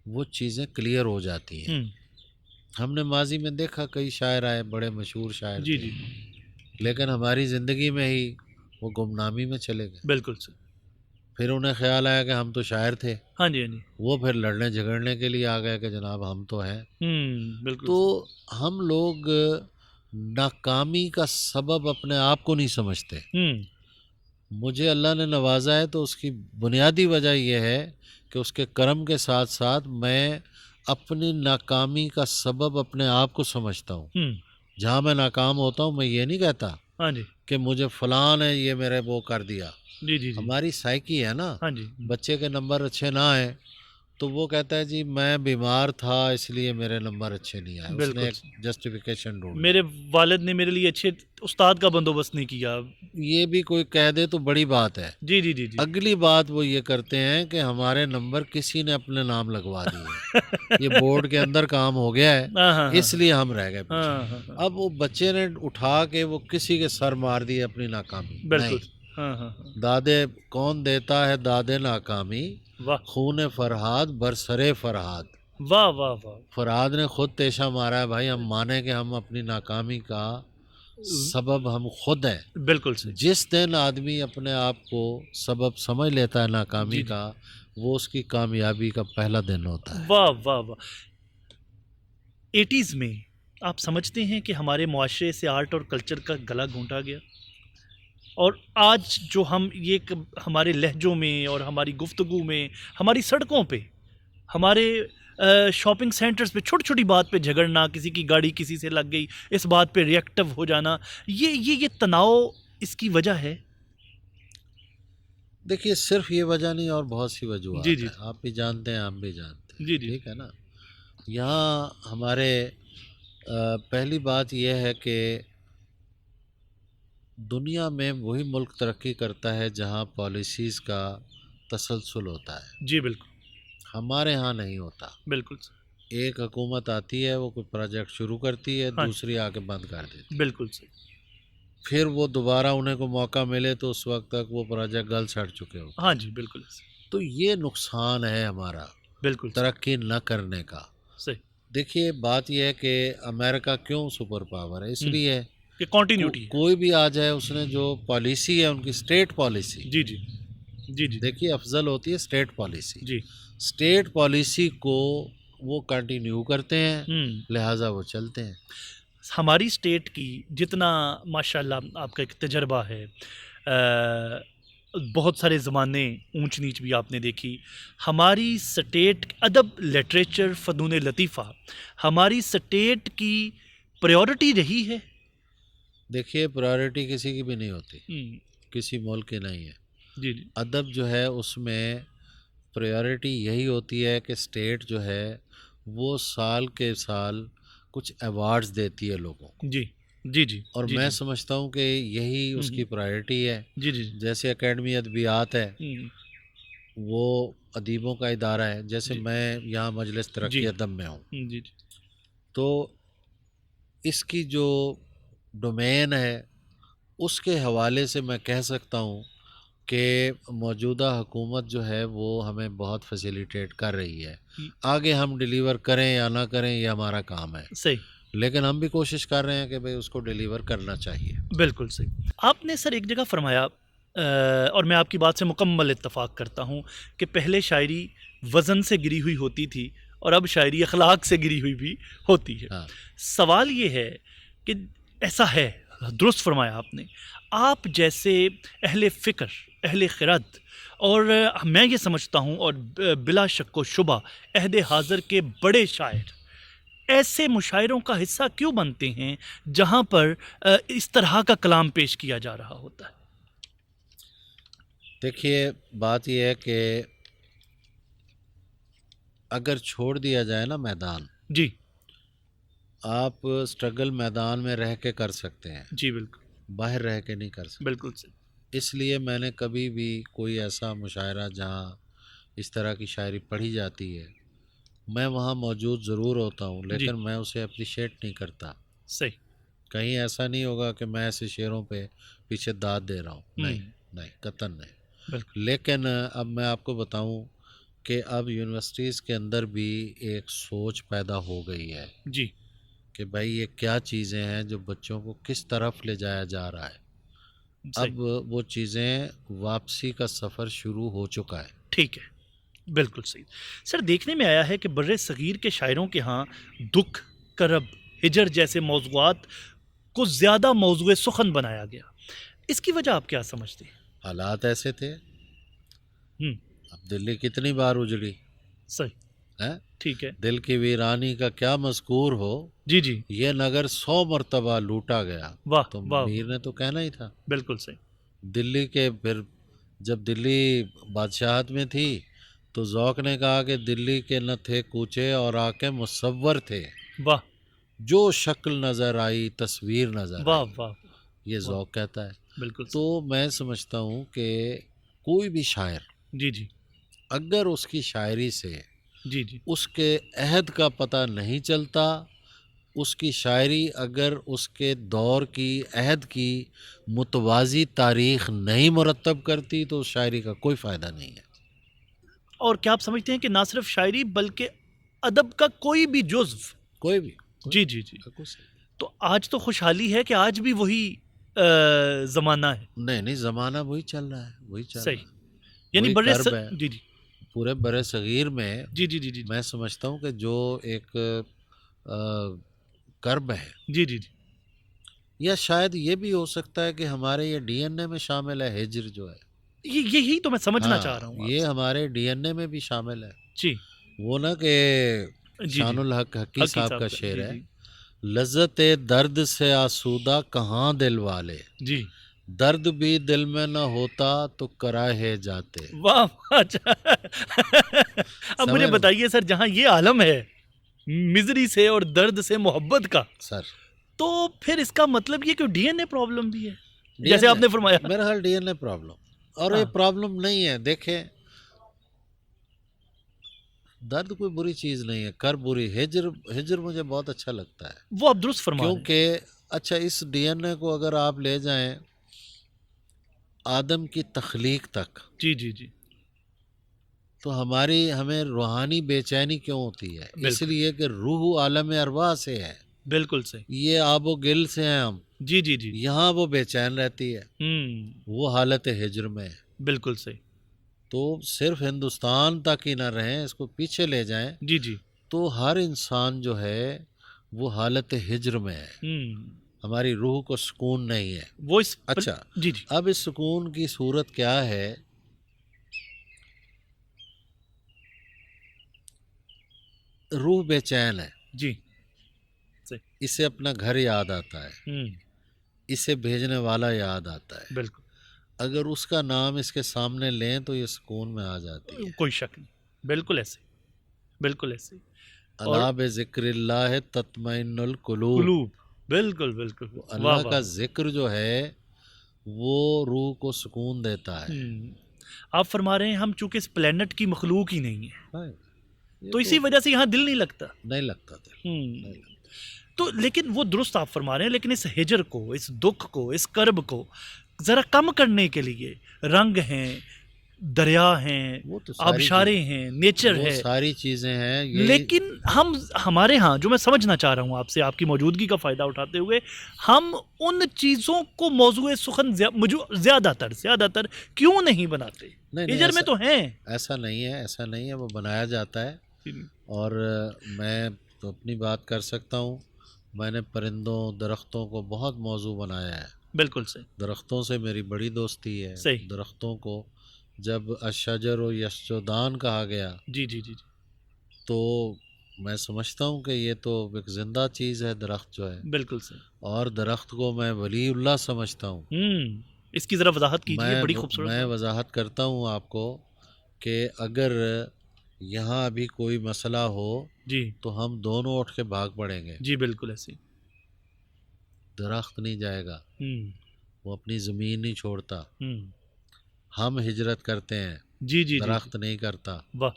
وہ چیزیں کلیئر ہو جاتی ہیں. ہم نے ماضی میں دیکھا کئی شاعر آئے، بڑے مشہور شاعر جی تھے، جی لیکن ہماری زندگی میں ہی وہ گمنامی میں چلے گئے. بالکل سر. پھر انہیں خیال آیا کہ ہم تو شاعر تھے. ہاں جی ہاں جی. وہ پھر لڑنے جھگڑنے کے لیے آ گئے کہ جناب ہم تو ہیں. بالکل. تو ہم لوگ ناکامی کا سبب اپنے آپ کو نہیں سمجھتے. مجھے اللہ نے نوازا ہے تو اس کی بنیادی وجہ یہ ہے کہ اس کے کرم کے ساتھ ساتھ میں اپنی ناکامی کا سبب اپنے آپ کو سمجھتا ہوں. جہاں میں ناکام ہوتا ہوں میں یہ نہیں کہتا ہاں جی کہ مجھے فلاں نے یہ میرے وہ کر دیا. جی جی جی ہماری سائیکی ہے نا, ہاں جی بچے کے نمبر اچھے نہ آئے تو وہ کہتا ہے جی میں بیمار تھا اس لیے میرے نمبر اچھے نہیں آئے. اس نے بالکل ایک جسٹیفیکیشن ڈھونڈ لی. میرے والد نے میرے لیے اچھے استاد کا بندوبست نہیں کیا. یہ بھی کوئی کہہ دے تو بڑی بات ہے. جی جی جی جی اگلی بات وہ یہ کرتے ہیں کہ ہمارے نمبر کسی نے اپنے نام لگوا دیے, یہ بورڈ کے اندر کام ہو گیا ہے ہاں ہاں اس لیے ہم رہ گئے پیچھے. ہاں ہاں ہاں اب وہ بچے نے اٹھا کے وہ کسی کے سر مار دی اپنی ناکامی. بالکل. نہیں, ہاں ہاں ہاں دادے کون دیتا ہے دادے ناکامی, واہ خون فرہاد برسرے فرہاد. واہ واہ واہ فرہاد نے خود تیشہ مارا ہے بھائی, ہم مانیں کہ ہم اپنی ناکامی کا سبب ہم خود ہیں. بالکل صحیح. جس دن آدمی اپنے آپ کو سبب سمجھ لیتا ہے ناکامی جی جی کا, وہ اس کی کامیابی کا پہلا دن ہوتا ہے. واہ واہ واہ. 80s میں آپ سمجھتے ہیں کہ ہمارے معاشرے سے آرٹ اور کلچر کا گلا گھونٹا گیا, اور آج جو ہم یہ ہمارے لہجوں میں اور ہماری گفتگو میں, ہماری سڑکوں پہ, ہمارے شاپنگ سینٹرز پہ چھوٹی چھوٹی بات پہ جھگڑنا, کسی کی گاڑی کسی سے لگ گئی اس بات پہ ریئیکٹو ہو جانا, یہ تناؤ اس کی وجہ ہے؟ دیکھیے صرف یہ وجہ نہیں اور بہت سی وجوہات جی جی ہیں, آپ بھی جانتے ہیں ہم بھی جانتے ہیں. جی جی ٹھیک ہے نا. یہاں ہمارے پہلی بات یہ ہے کہ دنیا میں وہی ملک ترقی کرتا ہے جہاں پالیسیز کا تسلسل ہوتا ہے. جی بالکل ہمارے ہاں نہیں ہوتا. بالکل ایک حکومت آتی ہے, وہ کوئی پروجیکٹ شروع کرتی ہے, ہاں دوسری آ کے بند کر دیتی ہے. بالکل صحیح. پھر وہ دوبارہ انہیں کو موقع ملے تو اس وقت تک وہ پروجیکٹ گل سڑ چکے ہوتے ہاں ہیں. جی بالکل تو یہ نقصان ہے ہمارا بالکل ترقی نہ کرنے کا. صحیح. دیکھیے بات یہ ہے کہ امریکہ کیوں سپر پاور ہے, اس لیے کہ کنٹینیوٹی ہے. کوئی بھی آ جائے اس نے جو پالیسی ہے ان کی اسٹیٹ پالیسی, جی جی جی جی دیکھیے افضل ہوتی ہے اسٹیٹ پالیسی. جی اسٹیٹ پالیسی کو وہ کنٹینیو کرتے ہیں, ہوں. لہٰذا وہ چلتے ہیں. ہماری اسٹیٹ کی جتنا ماشاء اللہ آپ کا ایک تجربہ ہے, بہت سارے زمانے اونچ نیچ بھی آپ نے دیکھی, ہماری اسٹیٹ ادب لٹریچر فنون لطیفہ ہماری اسٹیٹ کی پریورٹی رہی ہے. دیکھیے پرائرٹی کسی کی بھی نہیں ہوتی, ہوں. کسی ملک کی نہیں ہے. جی جی ادب جو ہے اس میں پریورٹی یہی ہوتی ہے کہ اسٹیٹ جو ہے وہ سال کے سال کچھ ایوارڈز دیتی ہے لوگوں کو, جی جی جی اور جی میں جی سمجھتا ہوں کہ یہی اس کی پرائرٹی ہے. جی جی جیسے اکیڈمی ادبیات ہے, ہوں. وہ ادیبوں کا ادارہ ہے. جیسے جی میں یہاں مجلس ترقی جی ادب میں ہوں, جی جی تو اس کی جو ڈومین ہے اس کے حوالے سے میں کہہ سکتا ہوں کہ موجودہ حکومت جو ہے وہ ہمیں بہت فیسیلیٹیٹ کر رہی ہے. آگے ہم ڈیلیور کریں یا نہ کریں یہ ہمارا کام ہے, صحیح. لیکن ہم بھی کوشش کر رہے ہیں کہ بھئی اس کو ڈیلیور کرنا چاہیے. بالکل صحیح. آپ نے سر ایک جگہ فرمایا, اور میں آپ کی بات سے مکمل اتفاق کرتا ہوں, کہ پہلے شاعری وزن سے گری ہوئی ہوتی تھی اور اب شاعری اخلاق سے گری ہوئی بھی ہوتی ہے. ہاں. سوال یہ ہے کہ ایسا ہے, درست فرمایا آپ نے, آپ جیسے اہل فکر, اہل خرد, اور میں یہ سمجھتا ہوں اور بلا شک و شبہ عہد حاضر کے بڑے شاعر ایسے مشاعروں کا حصہ کیوں بنتے ہیں جہاں پر اس طرح کا کلام پیش کیا جا رہا ہوتا ہے؟ دیکھیے بات یہ ہے کہ اگر چھوڑ دیا جائے نا میدان, جی آپ اسٹرگل میدان میں رہ کے کر سکتے ہیں, جی بالکل باہر رہ کے نہیں کر سکتے. بالکل صحیح. اس لیے میں نے کبھی بھی کوئی ایسا مشاعرہ جہاں اس طرح کی شاعری پڑھی جاتی ہے, میں وہاں موجود ضرور ہوتا ہوں, جی لیکن میں اسے اپریشیٹ نہیں کرتا. صحیح. کہیں ایسا نہیں ہوگا کہ میں ایسے شعروں پہ پیچھے داد دے رہا ہوں, نہیں نہیں, قطعاً نہیں. بالکل. لیکن اب میں آپ کو بتاؤں کہ اب یونیورسٹیز کے اندر بھی ایک سوچ پیدا ہو گئی ہے جی کہ بھائی یہ کیا چیزیں ہیں جو بچوں کو کس طرف لے جایا جا رہا ہے. صحیح. اب وہ چیزیں واپسی کا سفر شروع ہو چکا ہے. ٹھیک ہے, بالکل صحیح. سر دیکھنے میں آیا ہے کہ بر صغیر کے شاعروں کے ہاں دکھ, کرب, ہجر جیسے موضوعات کو زیادہ موضوع سخن بنایا گیا. اس کی وجہ آپ کیا سمجھتے ہیں؟ حالات ایسے تھے. ہوں. اب دلی کتنی بار اجڑی, صحیح. ہیں؟ ٹھیک ہے. دل کی ویرانی کا کیا مذکور ہو، جی جی. یہ نگر 100 مرتبہ لوٹا گیا. واہ تو واہ. میر نے تو کہنا ہی تھا. بالکل صحیح. دلی کے پھر جب دلی بادشاہت میں تھی تو ذوق نے کہا کہ دلی کے نہ تھے کوچے اور آ کے مصور تھے، واہ جو شکل نظر آئی تصویر نظر واہ آئی. واہ. یہ ذوق کہتا ہے. بالکل تو میں سمجھتا ہوں کہ کوئی بھی شاعر جی جی اگر اس کی شاعری سے جی جی. اس کے عہد کا پتہ نہیں چلتا، اس کی شاعری اگر اس کے دور کی عہد کی متوازی تاریخ نہیں مرتب کرتی تو اس شاعری کا کوئی فائدہ نہیں ہے. اور کیا آپ سمجھتے ہیں کہ نہ صرف شاعری بلکہ ادب کا کوئی بھی جزو؟ کوئی بھی. جی جی جی. تو آج تو خوشحالی ہے کہ آج بھی وہی زمانہ ہے. نہیں زمانہ وہی چل رہا ہے، وہی چل رہا صحیح. ہے. یعنی وہی بڑے کرب ہے. جی جی پورے بر صغیر میں جی جی جی جی میں سمجھتا ہوں کہ جو ایک کرب ہے، جی جی جی. یا شاید یہ بھی ہو سکتا ہے کہ ہمارے یہ ڈی این اے میں شامل ہے، ہجر جو ہے. یہی تو میں سمجھنا چاہ ہاں رہا ہوں آپ یہ سے. ہمارے ڈی این اے میں بھی شامل ہے. جی وہ نا کہ جی شان جی. الحق حقی صاحب کا شعر جی ہے، جی لذت درد سے آسودہ کہاں دل والے، جی. درد بھی دل میں نہ ہوتا تو کراہے جاتے. واہ. اچھا اب مجھے سمجھ رہے بتائیے سر، جہاں یہ عالم ہے مزری سے اور درد سے محبت کا، سر؟ تو پھر اس کا مطلب یہ کہ ڈی این اے پرابلم بھی ہے ڈی جیسے این آپ اے نے فرمایا. میرا خیال ڈی این اے پرابلم، اور یہ ہاں. پرابلم نہیں ہے. دیکھیں درد کوئی بری چیز نہیں ہے، کر بری. ہجر مجھے بہت اچھا لگتا ہے، وہ آپ درست فرما رہے ہیں. کیونکہ اچھا اس ڈی این اے کو اگر آپ لے جائیں آدم کی تخلیق تک، جی جی جی. تو ہمیں روحانی بے چینی کیوں ہوتی ہے؟ اس بالکل لیے کہ روح عالم ارواح سے ہے، بالکل صحیح. یہ آب و گل سے ہیں ہم. جی جی جی. یہاں وہ بے چین رہتی ہے، وہ حالت ہجر میں ہے. بالکل صحیح. تو صرف ہندوستان تک ہی نہ رہیں، اس کو پیچھے لے جائیں جی جی. تو ہر انسان جو ہے وہ حالت ہجر میں ہے. ہماری روح کو سکون نہیں ہے. وہ اس اچھا جی جی اب اس سکون کی صورت کیا ہے؟ روح بے چین ہے، جی. صحیح. اسے اپنا گھر یاد آتا ہے، اسے بھیجنے والا یاد آتا ہے. بالکل. اگر اس کا نام اس کے سامنے لیں تو یہ سکون میں آ جاتی ہے. کوئی شک نہیں. بالکل ایسے، بالکل ایسے. الا بذکر اللہ تطمئن القلوب. قلوب. بالکل بالکل. اللہ کا ذکر جو ہے وہ روح کو سکون دیتا ہے. آپ فرما رہے ہیں ہم چونکہ اس پلینٹ کی مخلوق ہی نہیں ہے، یہ تو اسی وجہ سے یہاں دل نہیں لگتا. نہیں لگتا دل. تو لیکن وہ درست آپ فرما رہے ہیں، لیکن اس ہجر کو، اس دکھ کو، اس کرب کو ذرا کم کرنے کے لیے رنگ ہیں، دریا ہیں، وہ تو ساری آبشاریں ہیں، نیچر وہ ہے، ساری چیزیں ہیں. لیکن ہمارے ہاں جو میں سمجھنا چاہ رہا ہوں آپ سے، آپ کی موجودگی کا فائدہ اٹھاتے ہوئے، ہم ان چیزوں کو موضوع سخن زیادہ تر کیوں نہیں بناتے؟ ہجر میں تو ہیں. ایسا نہیں ہے، ایسا نہیں ہے، وہ بنایا جاتا ہے. اور میں تو اپنی بات کر سکتا ہوں، میں نے پرندوں درختوں کو بہت موضوع بنایا ہے. بالکل صحیح. درختوں سے میری بڑی دوستی ہے. صحیح. درختوں کو جب الشجر و یسجدان کہا گیا جی جی جی تو میں سمجھتا ہوں کہ یہ تو ایک زندہ چیز ہے درخت جو ہے. بالکل صحیح. اور درخت کو میں ولی اللہ سمجھتا ہوں. اس کی ذرا وضاحت کیجیے، بڑی خوبصورت. میں وضاحت کرتا ہوں آپ کو کہ اگر یہاں ابھی کوئی مسئلہ ہو جی تو ہم دونوں اٹھ کے بھاگ پڑیں گے. جی بالکل ایسے. درخت نہیں جائے گا، وہ اپنی زمین نہیں چھوڑتا. ہم ہجرت کرتے ہیں، جی جی درخت نہیں کرتا. واہ.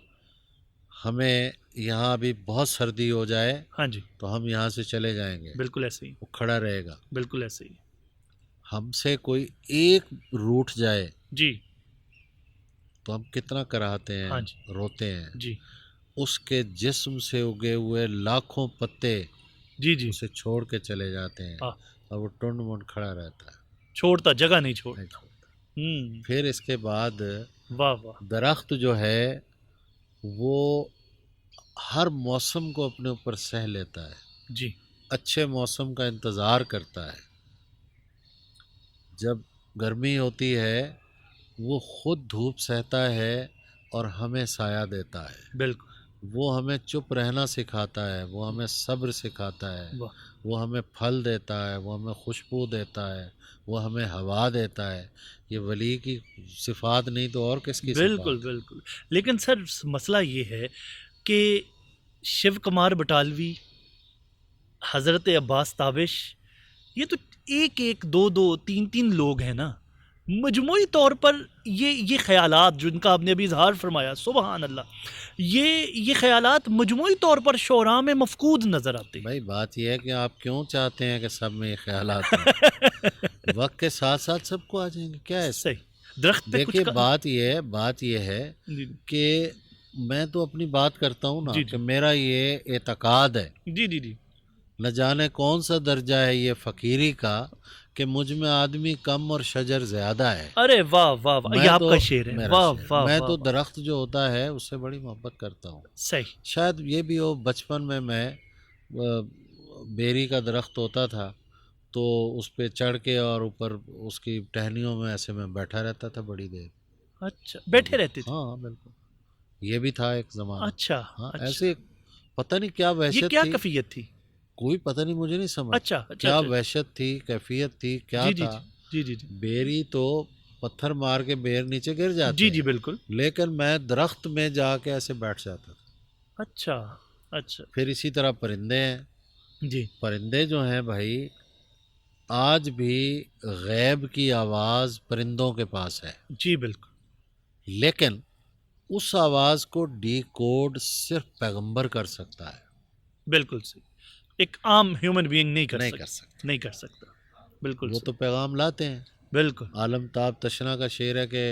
ہمیں یہاں ابھی بہت سردی ہو جائے ہاں جی تو ہم یہاں سے چلے جائیں گے، بالکل ایسے ہی. وہ کھڑا رہے گا. بالکل ایسے ہی. ہم سے کوئی ایک روٹ جائے جی تو ہم کتنا کراہتے ہیں، ہاں جی روتے ہیں. جی اس کے جسم سے اگے ہوئے لاکھوں پتے جی جی. اسے چھوڑ کے چلے جاتے ہیں اور وہ ٹنڈ منڈ کھڑا رہتا ہے، چھوڑتا جگہ نہیں چھوڑتا. پھر اس کے بعد واہ واہ. درخت جو ہے وہ ہر موسم کو اپنے اوپر سہ لیتا ہے. جی اچھے موسم کا انتظار کرتا ہے. جب گرمی ہوتی ہے وہ خود دھوپ سہتا ہے اور ہمیں سایہ دیتا ہے. بالکل. وہ ہمیں چپ رہنا سکھاتا ہے، وہ ہمیں صبر سکھاتا ہے، واہ، وہ ہمیں پھل دیتا ہے، وہ ہمیں خوشبو دیتا ہے، وہ ہمیں ہوا دیتا ہے۔ یہ ولی کی صفات نہیں تو اور کس کی بالکل صفات ہے؟ بالکل۔ لیکن سر مسئلہ یہ ہے کہ شیو کمار بٹالوی، حضرت عباس تابش، یہ تو ایک ایک دو دو تین تین لوگ ہیں نا، مجموعی طور پر یہ خیالات جن کا آپ نے ابھی اظہار فرمایا، سبحان اللہ، یہ خیالات مجموعی طور پر شعراء میں مفقود نظر آتے ہیں۔ بھائی بات یہ ہے کہ آپ کیوں چاہتے ہیں کہ سب میں یہ خیالات ہیں؟ وقت کے ساتھ ساتھ سب کو آ جائیں گے، کیا ہے اس میں؟ صحیح، درخت پہ کچھ دیکھیے بات یہ ہے جی کہ میں تو اپنی بات کرتا ہوں نا جی کہ میرا یہ اعتقاد ہے، جی جی جی، نہ جانے کون سا درجہ ہے یہ فقیری کا کہ مجھ میں آدمی کم اور شجر زیادہ ہے۔ ارے واہ واہ واہ، یہ میں آپ تو کا شعر ہے، میرا واہ شعر، واہ میں واہ تو واہ، درخت جو ہوتا ہے اس سے بڑی محبت کرتا ہوں۔ صحیح، شاید یہ بھی ہو، بچپن میں بیری کا درخت ہوتا تھا تو اس پہ چڑھ کے اور اوپر اس کی ٹہنیوں میں ایسے میں بیٹھا رہتا تھا بڑی دیر۔ اچھا بیٹھے رہتے تھے، ہاں بالکل، یہ بھی تھا ایک زمانہ۔ اچھا ہاں اچھا، ایسے پتہ نہیں کیا یہ وحشت کیا تھی، کیفیت تھی؟ کوئی پتہ نہیں، مجھے نہیں سمجھ اچھا اچھا کیا اچھا، وحشت تھی، کیفیت تھی، کیا جی جی تھا۔ جی جی جی بیری تو پتھر مار کے بیر نیچے گر جی جاتے جی ہیں، بالکل، لیکن میں درخت میں جا کے ایسے بیٹھ جاتا تھا۔ اچھا اچھا، پھر اسی طرح پرندے ہیں، جی پرندے جو ہیں بھائی آج بھی غیب کی آواز پرندوں کے پاس ہے، جی بالکل، لیکن اس آواز کو ڈی کوڈ صرف پیغمبر کر سکتا ہے، بالکل صحیح، ایک عام ہیومن بینگ نہیں نہیں کر کر سکتا، سکتا۔ نہیں کر سکتا، بالکل وہ تو صحیح، پیغام لاتے ہیں۔ بالکل، عالم تاب تشنا کا شعر ہے کہ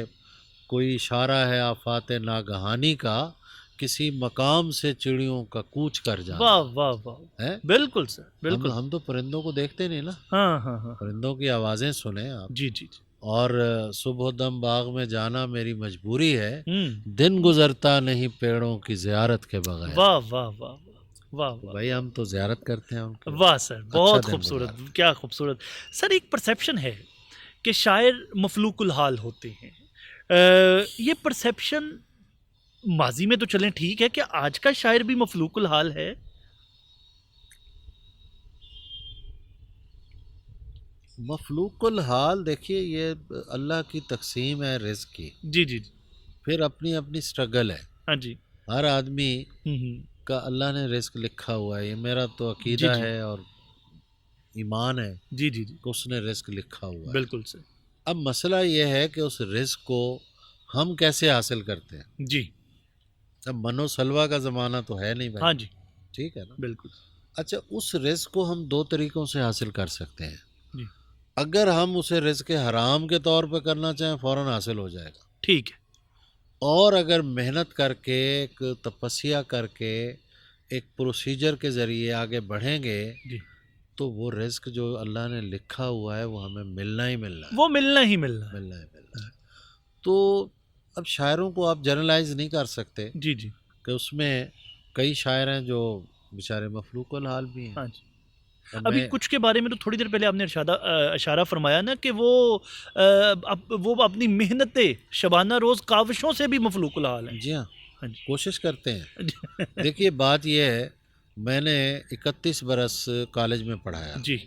کوئی اشارہ ہے آفات ناگہانی کا، کسی مقام سے چڑیوں کا کوچ کر جانا واہ واہ واہ، ہے۔ بالکل سر، بالکل، ہم تو پرندوں کو دیکھتے نہیں نا، ہاں ہاں ہاں، پرندوں کی آوازیں سنیں آپ۔ جی جی جی، اور صبح دم باغ میں جانا میری مجبوری ہے، ہوں، دن گزرتا نہیں پیڑوں کی زیارت کے بغیر۔ واہ واہ واہ واہ تو واہ بھائی واہ، ہم تو زیارت کرتے ہیں ان کی، واہ سر، اچھا بہت دن خوبصورت، گزارتے کیا خوبصورت سر۔ ایک پرسیپشن ہے کہ شاعر مفلوق الحال ہوتے ہیں، یہ پرسیپشن ماضی میں تو چلیں ٹھیک ہے، کہ آج کا شاعر بھی مفلوق الحال ہے؟ ہیں۔ مخلوق الحال دیکھیے یہ اللہ کی تقسیم ہے رزق کی، جی جی جی، پھر اپنی اپنی سٹرگل ہے۔ ہاں جی، ہر آدمی ہوں، کا اللہ نے رزق لکھا ہوا ہے، یہ میرا تو جی عقیدہ جی ہے اور ایمان ہے جی جی جی، کہ اس نے رزق لکھا ہوا ہے۔ بالکل سر، اب مسئلہ یہ ہے کہ اس رزق کو ہم کیسے حاصل کرتے ہیں۔ جی، اب منو سلوا کا زمانہ تو ہے نہیں بھائی، ہاں جی، ٹھیک ہے نا۔ بالکل، اچھا اس رزق کو ہم دو طریقوں سے حاصل کر سکتے ہیں۔ جی، اگر ہم اسے رزق حرام کے طور پہ کرنا چاہیں فوراً حاصل ہو جائے گا، ٹھیک ہے، اور اگر محنت کر کے ایک تپسیا کر کے ایک پروسیجر کے ذریعے آگے بڑھیں گے جی، تو وہ رزق جو اللہ نے لکھا ہوا ہے وہ ہمیں ملنا ہی ملنا ہے، وہ ملنا ہی ملنا ہے، ملنا ہی ملنا ہے۔ تو اب شاعروں کو آپ جنرلائز نہیں کر سکتے جی جی، کہ اس میں کئی شاعر ہیں جو بیچارے مفلوق الحال بھی ہیں۔ ہاں جی، اب ابھی میں کچھ کے بارے میں تو تھوڑی دیر پہلے آپ نے اشارہ فرمایا نا کہ وہ اپنی محنت شبانہ روز کاوشوں سے بھی مفلوق الحال ہیں، جی ہاں ہاں جی، کوشش کرتے ہیں۔ دیکھیے بات یہ ہے، میں نے 31 برس کالج میں پڑھایا، جی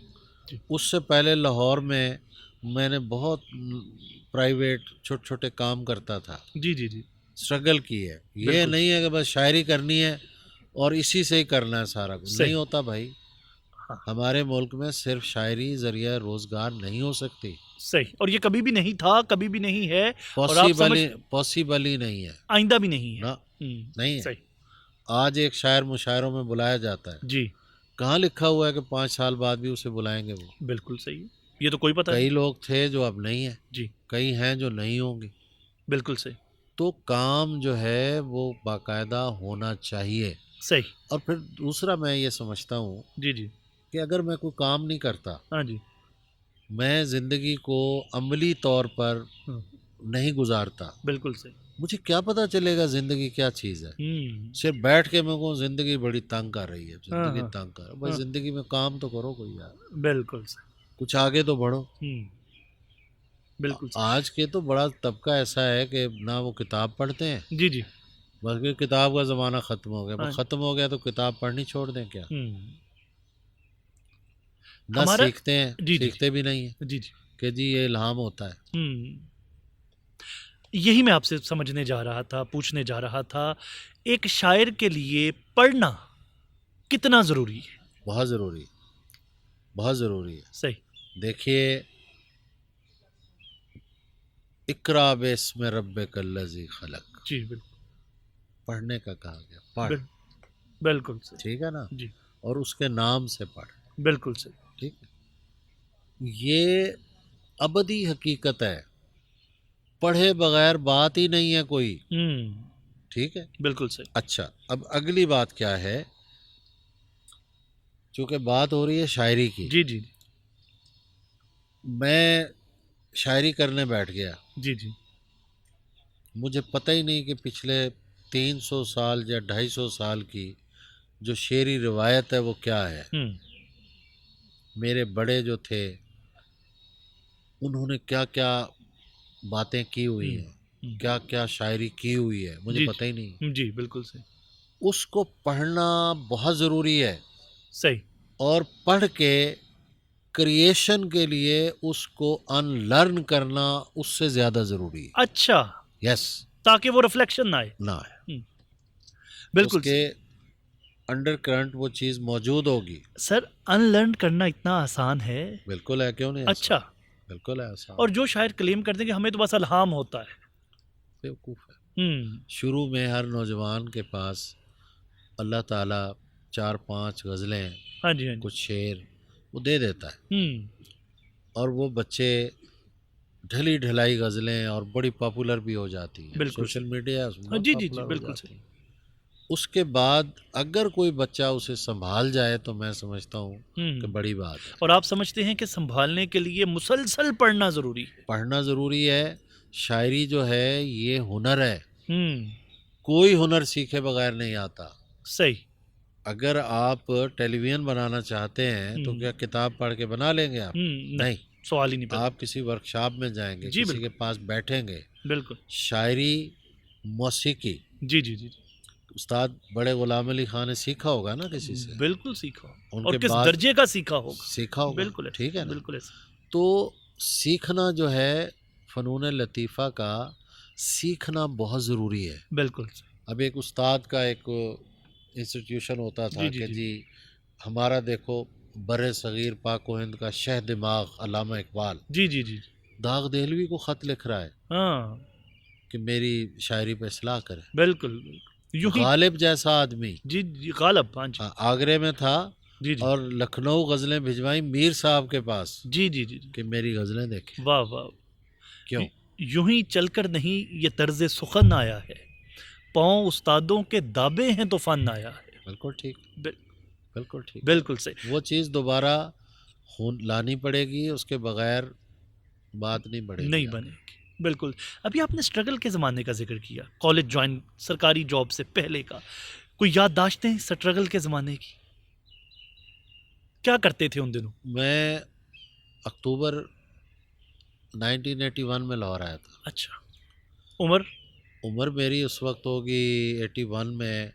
جی، اس سے پہلے لاہور میں نے بہت پرائیویٹ چھوٹے چھوٹے کام کرتا تھا، جی جی جی، اسٹرگل کی ہے۔ یہ بالکل نہیں ہے کہ بس شاعری کرنی ہے اور اسی سے ہی کرنا ہے سارا کچھ، صحیح، نہیں ہوتا بھائی۔ ہاں، ہمارے ملک میں صرف شاعری ذریعہ روزگار نہیں ہو سکتی، صحیح، اور یہ کبھی بھی نہیں تھا، کبھی بھی نہیں ہے، اور آپ پاسیبل ہی نہیں ہے، آئندہ بھی نہیں ہے، نہ نہیں ہے۔ صحیح، آج ایک شاعر مشاعروں میں بلایا جاتا ہے، جی، کہاں لکھا ہوا ہے کہ 5 سال بعد بھی اسے بلائیں گے وہ؟ بالکل صحیح ہے، یہ تو کوئی پتہ کئی نہیں، لوگ تھے جو اب نہیں ہیں، جی، کئی ہیں جو نہیں ہوں گے۔ بالکل صحیح، تو کام جو ہے وہ باقاعدہ ہونا چاہیے۔ صحیح، اور پھر دوسرا میں یہ سمجھتا ہوں جی جی، کہ اگر میں کوئی کام نہیں کرتا، ہاں جی، میں زندگی کو عملی طور پر ہاں، نہیں گزارتا، بالکل صحیح، مجھے کیا پتہ چلے گا زندگی کیا چیز ہے؟ صرف بیٹھ کے میں کہوں زندگی بڑی تنگ کر رہی ہے، ہاں زندگی ہاں تنگ کر رہی ہے۔ بھائی ہاں، زندگی میں کام تو کرو کوئی یار، بالکل صحیح، کچھ آگے تو بڑھو۔ بالکل صحیح، آج کے تو بڑا طبقہ ایسا ہے کہ نہ وہ کتاب پڑھتے ہیں، جی جی، بلکہ کتاب کا زمانہ ختم ہو گیا. ہاں. ختم ہو گیا تو کتاب پڑھنی چھوڑ دیں کیا؟ نہ ہمارا سیکھتے ہیں، جی جی سیکھتے بھی نہیں ہیں جی جی کہ جی یہ الہام ہوتا ہے. یہی میں آپ سے سمجھنے جا رہا تھا، پوچھنے جا رہا تھا، ایک شاعر کے لیے پڑھنا کتنا ضروری ہے؟ بہت ضروری ہے، بہت ضروری ہے. صحیح. دیکھیے، اقرا باسم ربک الذی خلق، جی بالکل پڑھنے کا کہا گیا، پڑھ. بالکل صحیح. ٹھیک ہے نا؟ جی اور اس کے نام سے پڑھ. بالکل صحیح. ٹھیک ہے، یہ ابدی حقیقت ہے، پڑھے بغیر بات ہی نہیں ہے کوئی. ٹھیک ہے، بالکل صحیح. اچھا اب اگلی بات کیا ہے، چونکہ بات ہو رہی ہے شاعری کی. جی جی میں شاعری کرنے بیٹھ گیا، جی جی مجھے پتہ ہی نہیں کہ پچھلے 300 سال یا 250 سال کی جو شعری روایت ہے وہ کیا ہے. میرے بڑے جو تھے انہوں نے کیا کیا باتیں کی ہوئی ہیں، کیا کیا شاعری کی ہوئی ہے، مجھے جی پتہ ہی نہیں. جی بالکل صحیح. اس کو پڑھنا بہت ضروری ہے، صحیح. اور پڑھ کے کریشن کے لیے اس کو ان لرن کرنا اس سے زیادہ ضروری ہے. اچھا، یس، تاکہ وہ ریفلیکشن نہ آئے. نہ ہے، اس بالکل کے صحیح. انڈر کرنٹ وہ چیز موجود ہوگی. سر ان لرن کرنا اتنا آسان ہے؟ بالکل ہے، کیوں نہیں اچھا. آسان؟ بالکل ہے آسان. اور جو شاعر کلیم کرتے ہیں کہ ہمیں تو بس الہام ہوتا ہے. بیوقوف ہے. شروع میں ہر نوجوان کے پاس اللہ تعالیٰ 4-5 غزلیں، ہاں جی ہاں جی. کچھ شعر وہ دے دیتا ہے، اور وہ بچے ڈھلی ڈھلائی غزلیں اور بڑی پاپولر بھی ہو جاتی ہیں. بالکل سوشل میڈیا اس میں بہت جی جی جی پاپولر ہو بالکل جاتی صحیح. ہیں. اس کے بعد اگر کوئی بچہ اسے سنبھال جائے تو میں سمجھتا ہوں کہ بڑی بات ہے. اور آپ سمجھتے ہیں کہ سنبھالنے کے لیے مسلسل پڑھنا ضروری ہے؟ پڑھنا ضروری ہے. شاعری جو ہے یہ ہنر ہے، کوئی ہنر سیکھے بغیر نہیں آتا. صحیح. اگر آپ ٹیلی ویژن بنانا چاہتے ہیں تو کیا کتاب پڑھ کے بنا لیں گے آپ؟ نہیں، سوال ہی نہیں پیدا. آپ کسی ورکشاپ میں جائیں گے، جی کسی کے بالکل پاس بیٹھیں گے. بالکل. شاعری، موسیقی، جی جی جی استاد بڑے غلام علی خان نے سیکھا ہوگا نا کسی سے، بالکل سیکھا. ان اور کے کس بعد درجے کا سیکھا ہوگا. سیکھا ہوگا. بالکل ایسا. ٹھیک ہے نا؟ بالکل ایسا. تو سیکھنا جو ہے فنون لطیفہ کا، سیکھنا بہت ضروری ہے. بالکل. اب ایک استاد کا ایک انسٹیٹیوشن ہوتا تھا کہ جی ہمارا دیکھو بر صغیر پاک و ہند کا شہ دماغ علامہ اقبال جی جی جی داغ دہلوی کو خط لکھ رہا ہے ہاں کہ میری شاعری پہ اصلاح کرے. بالکل. یوں ہی. غالب جیسا آدمی جی جی غالب. ہاں جی آگرے میں تھا جی جی اور لکھنؤ غزلیں بھجوائیں میر صاحب کے پاس جی جی جی. کہ میری غزلیں دیکھیں. واہ واہ. کیوں؟ یوں ہی چل کر نہیں یہ طرز سخن آیا ہے، پاؤں استادوں کے دابے ہیں تو فن آیا ہے. بالکل ٹھیک، بالکل ٹھیک. بالکل صحیح. وہ چیز دوبارہ لانی پڑے گی، اس کے بغیر بات نہیں بڑھے گی. نہیں بنے گی. بالکل. ابھی آپ نے اسٹرگل کے زمانے کا ذکر کیا، کالج جوائن، سرکاری جاب سے پہلے کا کوئی یادداشتیں اسٹرگل کے زمانے کی؟ کیا کرتے تھے ان دنوں؟ میں اکتوبر 1981 میں لاہور آیا تھا. اچھا. عمر میری اس وقت ہوگی 81 میں.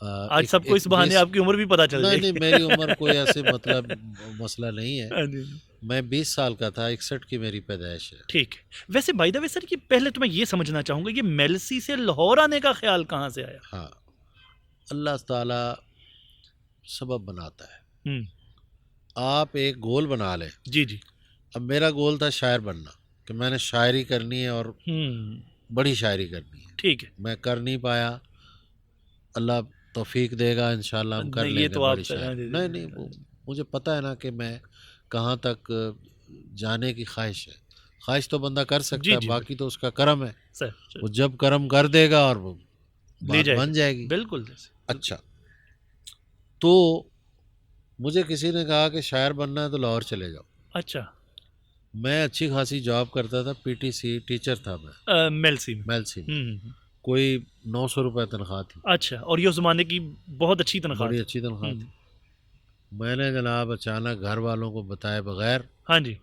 آج سب کو اس بہانے آپ کی عمر بھی پتہ چل جائے گی. نہیں، میری عمر کوئی ایسے مطلب مسئلہ نہیں ہے. ہاں جی. میں 20 سال کا تھا، 61 کی میری پیدائش ہے. ٹھیک ہے. ویسے بائی دا وے سر، یہ پہلے تو میں یہ سمجھنا چاہوں گا، یہ میلسی سے لاہور آنے کا خیال کہاں سے آیا؟ ہاں، اللہ تعالیٰ سبب بناتا ہے. آپ ایک گول بنا لیں. جی جی. اب میرا گول تھا شاعر بننا، کہ میں نے شاعری کرنی ہے اور بڑی شاعری کرنی ہے. ٹھیک ہے. میں کر نہیں پایا، اللہ توفیق دے گا انشاءاللہ ہم کر لیں گے بڑی شاعری. نہیں، وہ مجھے پتہ ہے نا کہ میں کہاں تک جانے کی خواہش ہے. خواہش تو بندہ کر سکتا ہے، باقی تو اس کا کرم ہے. وہ جب کرم کر دے گا اور وہ بات بن جائے گی. بالکل. اچھا، تو مجھے کسی نے کہا کہ شاعر بننا ہے تو لاہور چلے جاؤ. اچھا. میں اچھی خاصی جاب کرتا تھا، پی ٹی سی ٹیچر تھا میں میلسی میں. کوئی 900 روپے تنخواہ تھی. اچھا. اور یہ اس زمانے کی بہت اچھی تنخواہ؟ بڑی اچھی تنخواہ تھی. میں نے جناب اچانک گھر والوں کو بتائے بغیر، ہاں جی،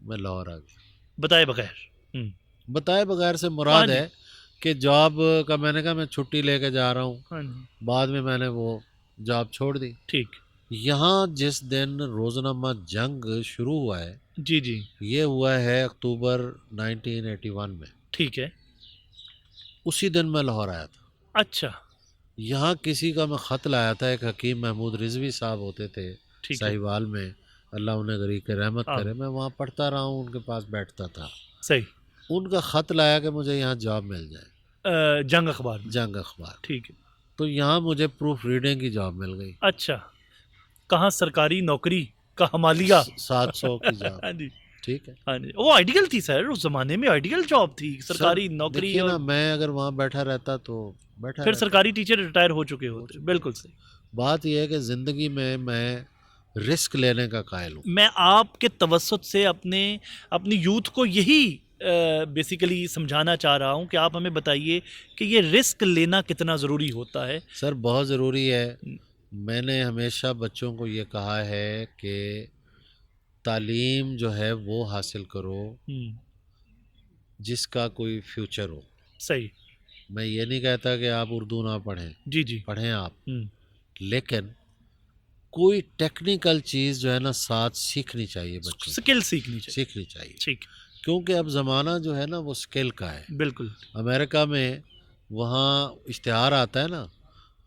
میں لاہور آ گیا. بتائے بغیر؟ بتائے بغیر سے مراد ہے کہ جاب کا میں نے کہا میں چھٹی لے کے جا رہا ہوں، ہاں جی بعد میں نے وہ جاب چھوڑ دی۔ ٹھیک یہاں جس دن روزنامہ جنگ شروع ہوا ہے، جی جی یہ ہوا ہے اکتوبر 1981 میں، ٹھیک ہے اسی دن میں لاہور آیا تھا۔ اچھا یہاں کسی کا میں خط لایا تھا، ایک حکیم محمود رضوی صاحب ہوتے تھے ٹھیک ہے ساہیوال میں، اللہ انہیں غریق رحمت ہاں کرے، میں وہاں پڑھتا رہا ہوں، ان کے پاس بیٹھتا تھا۔ صحیح ان کا خط لایا کہ مجھے یہاں جاب مل جائے، جنگ اخبار میں جنگ اخبار، ٹھیک ہے تو یہاں مجھے پروف ریڈنگ کی جاب مل گئی، اچھا کہاں سرکاری نوکری کا حمالیہ 700 کی جاب، ہاں جی ٹھیک ہے ہاں جی وہ آئیڈیل تھی سر اس زمانے میں آئیڈیل جاب تھی سرکاری سر۔ نوکری دیکھیے اور نا، میں اگر وہاں بیٹھا رہتا تو بیٹھا پھر رہتا۔ سرکاری ٹیچر ریٹائر ہو چکے ہوتے بالکل صحیح بات یہ ہے کہ زندگی میں رسک لینے کا قائل ہوں۔ میں آپ کے توسط سے اپنی یوتھ کو یہی بیسیکلی سمجھانا چاہ رہا ہوں کہ آپ ہمیں بتائیے کہ یہ رسک لینا کتنا ضروری ہوتا ہے۔ سر بہت ضروری ہے۔ میں نے ہمیشہ بچوں کو یہ کہا ہے کہ تعلیم جو ہے وہ حاصل کرو جس کا کوئی فیوچر ہو۔ صحیح میں یہ نہیں کہتا کہ آپ اردو نہ پڑھیں، جی جی پڑھیں آپ، لیکن کوئی ٹیکنیکل چیز جو ہے نا ساتھ سیکھنی چاہیے، بچوں سکل سیکھنی چاہیے سیکھنی چاہیے، ٹھیک کیونکہ اب زمانہ جو ہے نا وہ سکل کا ہے۔ بالکل امریکہ میں وہاں اشتہار آتا ہے نا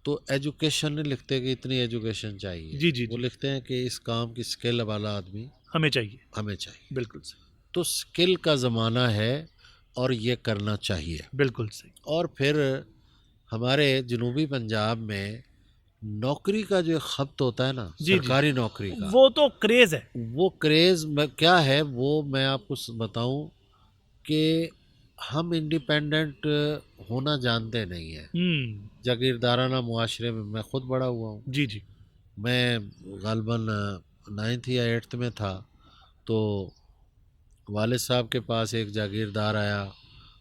تو ایجوکیشن نہیں لکھتے کہ اتنی ایجوکیشن چاہیے، جی جی وہ جی لکھتے ہیں کہ اس کام کی سکل والا آدمی ہمیں چاہیے ہمیں چاہیے۔ بالکل صحیح تو سکل کا زمانہ ہے اور یہ کرنا چاہیے۔ بالکل صحیح اور پھر ہمارے جنوبی پنجاب میں نوکری کا جو خپت ہوتا ہے نا، جی جی سرکاری نوکری کا، وہ تو کریز ہے وہ کریز کیا ہے، وہ میں آپ کو بتاؤں کہ ہم انڈیپینڈنٹ ہونا جانتے نہیں ہیں۔ جاگیردارانہ معاشرے میں میں خود بڑا ہوا ہوں۔ جی جی میں غالباً 9th یا 8th میں تھا تو والد صاحب کے پاس ایک جاگیردار آیا۔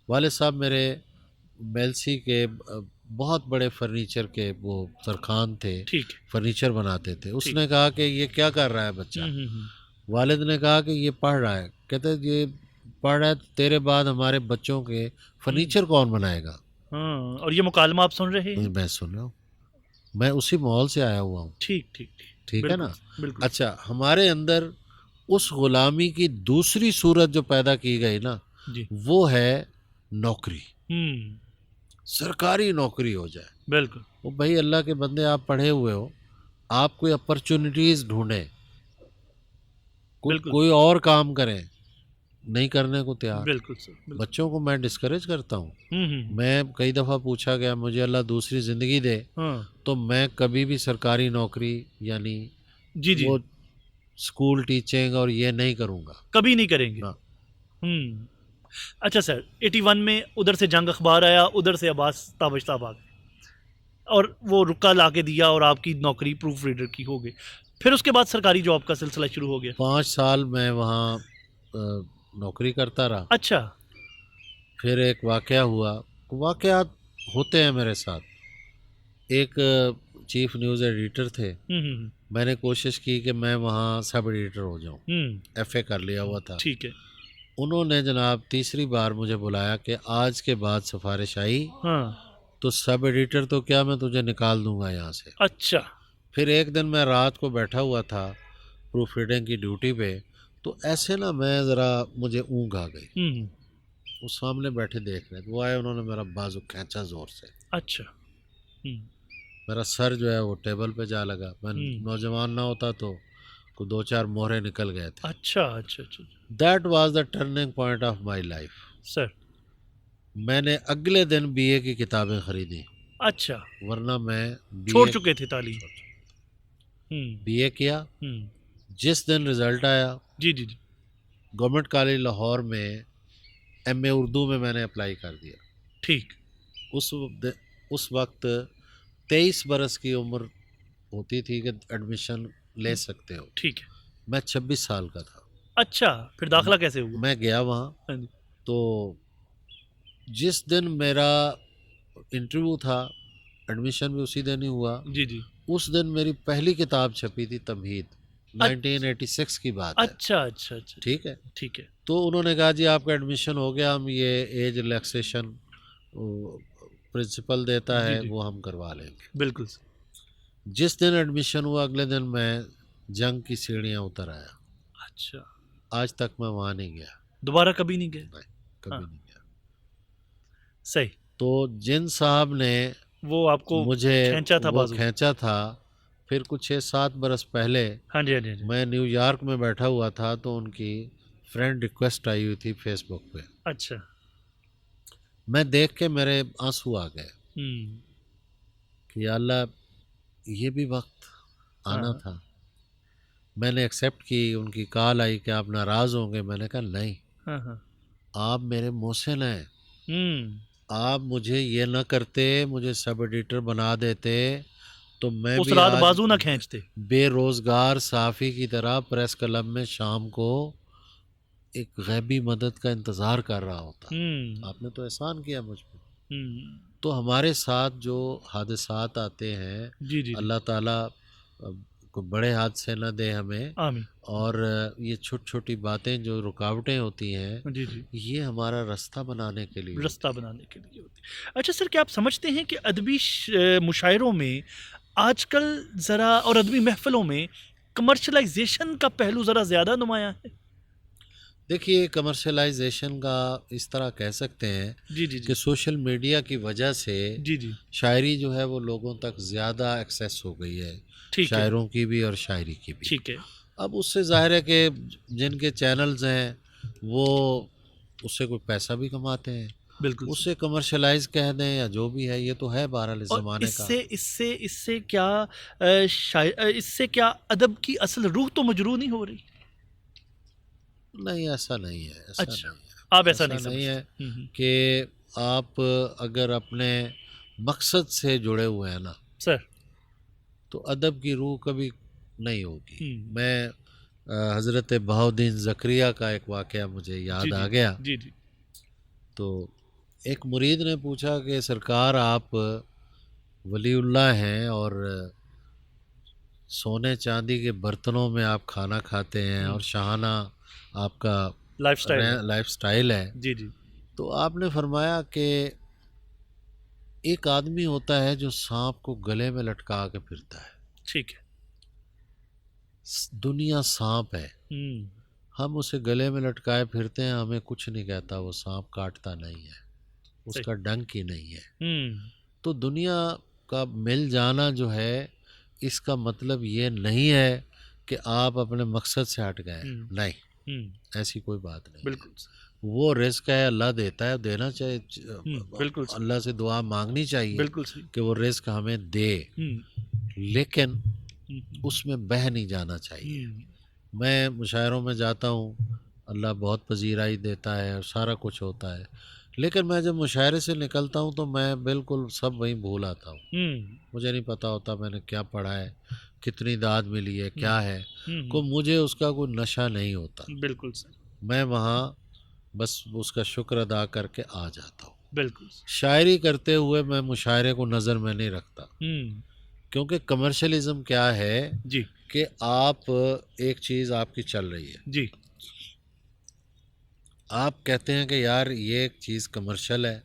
والد صاحب میرے میلسی کے بہت بڑے فرنیچر کے وہ ترخان تھے، ٹھیک ہے فرنیچر بناتے تھے۔ اس ٹھیک۔ نے کہا کہ یہ کیا کر رہا ہے بچہ؟ والد نے کہا کہ یہ پڑھ رہا ہے۔ کہتے یہ پڑھ رہا ہے تو تیرے بعد ہمارے بچوں کے فرنیچر کون بنائے گا؟ ہاں اور یہ مکالمہ آپ سن رہے ہیں؟ میں سن رہا ہوں، میں اسی ماحول سے آیا ہوا ہوں، ٹھیک ٹھیک ٹھیک ہے نا؟ بالکل اچھا، ہمارے اندر اس غلامی کی دوسری صورت جو پیدا کی گئی نا، جی وہ ہے نوکری، سرکاری نوکری ہو جائے۔ بالکل وہ بھائی اللہ کے بندے، آپ پڑھے ہوئے ہو، آپ کوئی اپرچونیٹیز ڈھونڈیں، بالکل کوئی اور کام کریں، نہیں کرنے کو تیار۔ بالکل سر بچوں کو میں ڈسکریج کرتا ہوں۔ میں کئی دفعہ پوچھا گیا مجھے اللہ دوسری زندگی دے تو میں کبھی بھی سرکاری نوکری یعنی جی جی وہ اسکول ٹیچنگ اور یہ نہیں کروں گا، کبھی نہیں کریں گے۔ اچھا سر 81 میں ادھر سے جنگ اخبار آیا، ادھر سے عباس تابش صاحب آ گئے اور وہ رکا لا کے دیا اور آپ کی نوکری پروف ریڈر کی ہو گئی۔ پھر اس کے بعد سرکاری جاب کا سلسلہ شروع ہو گیا۔ 5 سال میں وہاں نوکری کرتا رہا۔ اچھا پھر ایک واقعہ ہوا، واقعات ہوتے ہیں میرے ساتھ۔ ایک چیف نیوز ایڈیٹر تھے، میں نے کوشش کی کہ میں وہاں سب ایڈیٹر ہو جاؤں، ایف اے کر لیا ہوا تھا۔ ٹھیک ہے انہوں نے جناب تیسری بار مجھے بلایا کہ آج کے بعد سفارش آئی تو سب ایڈیٹر تو کیا میں تجھے نکال دوں گا یہاں سے۔ اچھا پھر ایک دن میں رات کو بیٹھا ہوا تھا پروف ریڈنگ کی ڈیوٹی پہ، تو ایسے نا میں ذرا مجھے اونگ آ گئی، وہ سامنے بیٹھے دیکھ رہے تھے، وہ آئے، انہوں نے میرا بازو کھینچا زور سے، اچھا میرا سر جو ہے وہ ٹیبل پہ جا لگا۔ میں نوجوان نہ ہوتا تو 2-4 مہرے نکل گئے تھے۔ اچھا اچھا اچھا that was the turning point of my life. Sir میں نے اگلے دن بی اے کی کتابیں خریدیں، اچھا ورنہ میں چھوڑ چکے تھے تعلیم۔ بی اے کیا۔ جس دن رزلٹ آیا، جی جی جی گورنمنٹ کالج لاہور میں ایم اے اردو میں نے اپلائی کر دیا۔ ٹھیک اس وقت 23 برس کی عمر ہوتی تھی کہ ایڈمیشن لے سکتے ہو، ٹھیک ہے میں 26 سال کا تھا۔ اچھا پھر داخلہ کیسے ہوا؟ میں گیا وہاں، تو جس دن میرا انٹرویو تھا، ایڈمیشن بھی اسی دن ہی ہوا، جی جی اس دن میری پہلی کتاب چھپی تھی تمہید، 1986 کی بات ہے۔ اچھا اچھا اچھا ٹھیک ہے، ٹھیک ہے تو انہوں نے کہا جی آپ کا ایڈمیشن ہو گیا، ہم یہ ایج ریلیکسیشن پرنسپل دیتا جی ہے جی وہ ہم کروا لیں گے. بالکل. جس دن ایڈمیشن ہوا اگلے دن میں جنگ کی سیڑھیاں اتر آیا. اچھا, آج تک میں وہاں نہیں گیا. دوبارہ کبھی نہیں گئے؟ نہیں, کبھی نہیں گیا. صحیح. تو جن صاحب نے وہ آپ کو مجھے کھینچا تھا وہ بازو. کھینچا تھا، پھر کچھ 6-7 برس پہلے ہاں جی ہاں جی ہاں جی. میں نیو یارک میں بیٹھا ہوا تھا تو ان کی فرینڈ ریکویسٹ آئی ہوئی تھی فیس بک پہ. اچھا. میں دیکھ کے میرے آنسو آ گئے ہوں. کہ یا اللہ یہ بھی وقت آنا ہاں تھا. میں نے ایکسیپٹ کی. ان کی کال آئی کہ آپ ناراض ہوں گے. میں نے کہا نہیں، ہاں ہاں. آپ میرے محسن ہیں. ہوں. آپ مجھے یہ نہ کرتے، مجھے سب ایڈیٹر بنا دیتے تو میں اس بھی رات آج بازو نہ کھینچتے. بے روزگار صحافی کی طرح پریس کلب میں شام کو ایک غیبی مدد کا انتظار کر رہا ہوتا. ہوں. آپ نے تو احسان کیا مجھ پہ. ہوں. تو ہمارے ساتھ جو حادثات آتے ہیں، جی جی جی. اللہ تعالیٰ کو بڑے حادثے نہ دے ہمیں، آمین. اور یہ چھوٹی چھوٹی باتیں جو رکاوٹیں ہوتی ہیں جی جی. یہ ہمارا رستہ بنانے کے لیے رستہ ہوتی ہیں. بنانے کے لیے ہوتی ہے. اچھا سر, کیا آپ سمجھتے ہیں کہ ادبی مشاعروں میں آج کل ذرا اور ادبی محفلوں میں کمرشلائزیشن کا پہلو ذرا زیادہ نمایاں ہے؟ دیکھیے کمرشلائزیشن کا اس طرح کہہ سکتے ہیں جی جی جی. کہ سوشل میڈیا کی وجہ سے جی جی. شاعری جو ہے وہ لوگوں تک زیادہ ایکسیس ہو گئی ہے، ٹھیک ہے. شاعروں کی بھی اور شاعری کی بھی. ٹھیک ہے. اب اس سے ظاہر ہے کہ جن کے چینلز ہیں وہ اس سے کوئی پیسہ بھی کماتے ہیں. بالکل. اس سے کمرشلائز کہہ دیں یا جو بھی ہے، یہ تو ہے بہرحال اس اور زمانے اس کا. سے اس سے اس سے کیا اس سے کیا ادب کی اصل روح تو مجروح نہیں ہو رہی؟ نہیں، ایسا نہیں ہے. ایسا اچھا, نہیں ہے. آپ ایسا نہیں نہیں ہے سمجھتے؟ کہ آپ اگر اپنے مقصد سے جڑے ہوئے ہیں نا سر. تو ادب کی روح کبھی نہیں ہوگی. ہوں. میں حضرت بہاؤالدین زکریا کا ایک واقعہ مجھے یاد جی آ جی گیا. جی جی. تو ایک مرید نے پوچھا کہ سرکار آپ ولی اللہ ہیں اور سونے چاندی کے برتنوں میں آپ کھانا کھاتے ہیں اور شاہانہ آپ کا لائف سٹائل ہے. لائف سٹائل ہے، جی جی. تو آپ نے فرمایا کہ ایک آدمی ہوتا ہے جو سانپ کو گلے میں لٹکا کے پھرتا ہے. ٹھیک ہے. دنیا سانپ ہے، ہوں. ہم اسے گلے میں لٹکائے پھرتے ہیں، ہمیں کچھ نہیں کہتا، وہ سانپ کاٹتا نہیں ہے، اس صحیح. کا ڈنک ہی نہیں ہے. ہوں. تو دنیا کا مل جانا جو ہے اس کا مطلب یہ نہیں ہے کہ آپ اپنے مقصد سے ہٹ گئے. نہیں، ہوں. ایسی کوئی بات نہیں. بالکل. وہ رزق ہے، اللہ دیتا ہے، دینا چاہیے. بالکل. اللہ سے دعا مانگنی چاہیے بالکل صحیح. کہ وہ رزق ہمیں دے، لیکن اس میں بہہ نہیں جانا چاہیے. میں مشاعروں میں جاتا ہوں، اللہ بہت پذیرائی دیتا ہے اور سارا کچھ ہوتا ہے، لیکن میں جب مشاعرے سے نکلتا ہوں تو میں بالکل سب وہیں بھول آتا ہوں. مجھے نہیں پتہ ہوتا میں نے کیا پڑھا ہے، کتنی داد ملی ہے، کیا ہے. مجھے اس کا کوئی نشہ نہیں ہوتا. بالکل صحیح. میں وہاں بس اس کا شکر ادا کر کے آ جاتا ہوں. بالکل. شاعری کرتے ہوئے میں مشاعرے کو نظر میں نہیں رکھتا، ہوں. کیونکہ کمرشلزم کیا ہے جی کہ آپ ایک چیز آپ کی چل رہی ہے، جی. آپ کہتے ہیں کہ یار یہ ایک چیز کمرشل ہے،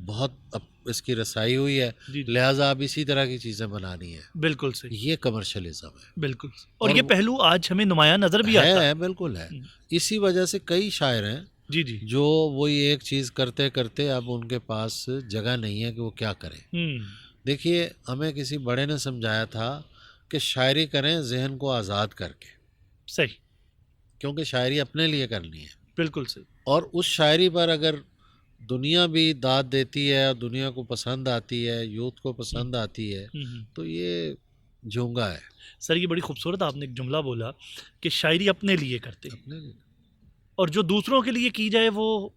بہت اب اس کی رسائی ہوئی ہے، جی. لہٰذا آپ اسی طرح کی چیزیں بنانی ہے. بالکل صحیح. یہ کمرشلزم ہے. بالکل. اور یہ پہلو آج ہمیں نمایاں نظر بھی آتا ہے. بالکل ہے. اسی وجہ سے کئی شاعر ہیں جی جی جو وہی ایک چیز کرتے کرتے اب ان کے پاس جگہ نہیں ہے کہ وہ کیا کریں. دیکھیے ہمیں کسی بڑے نے سمجھایا تھا کہ شاعری کریں ذہن کو آزاد کر کے. صحیح. کیونکہ شاعری اپنے لیے کرنی ہے. بالکل صحیح. اور اس شاعری پر اگر دنیا بھی داد دیتی ہے اور دنیا کو پسند آتی ہے، یوتھ کو پسند آتی ہے، تو یہ جھونگا ہے. سر یہ بڑی خوبصورت آپ نے ایک جملہ بولا کہ شاعری اپنے لیے کرتے ہیں، اپنے لیے، اور جو دوسروں کے لیے کی جائے وہ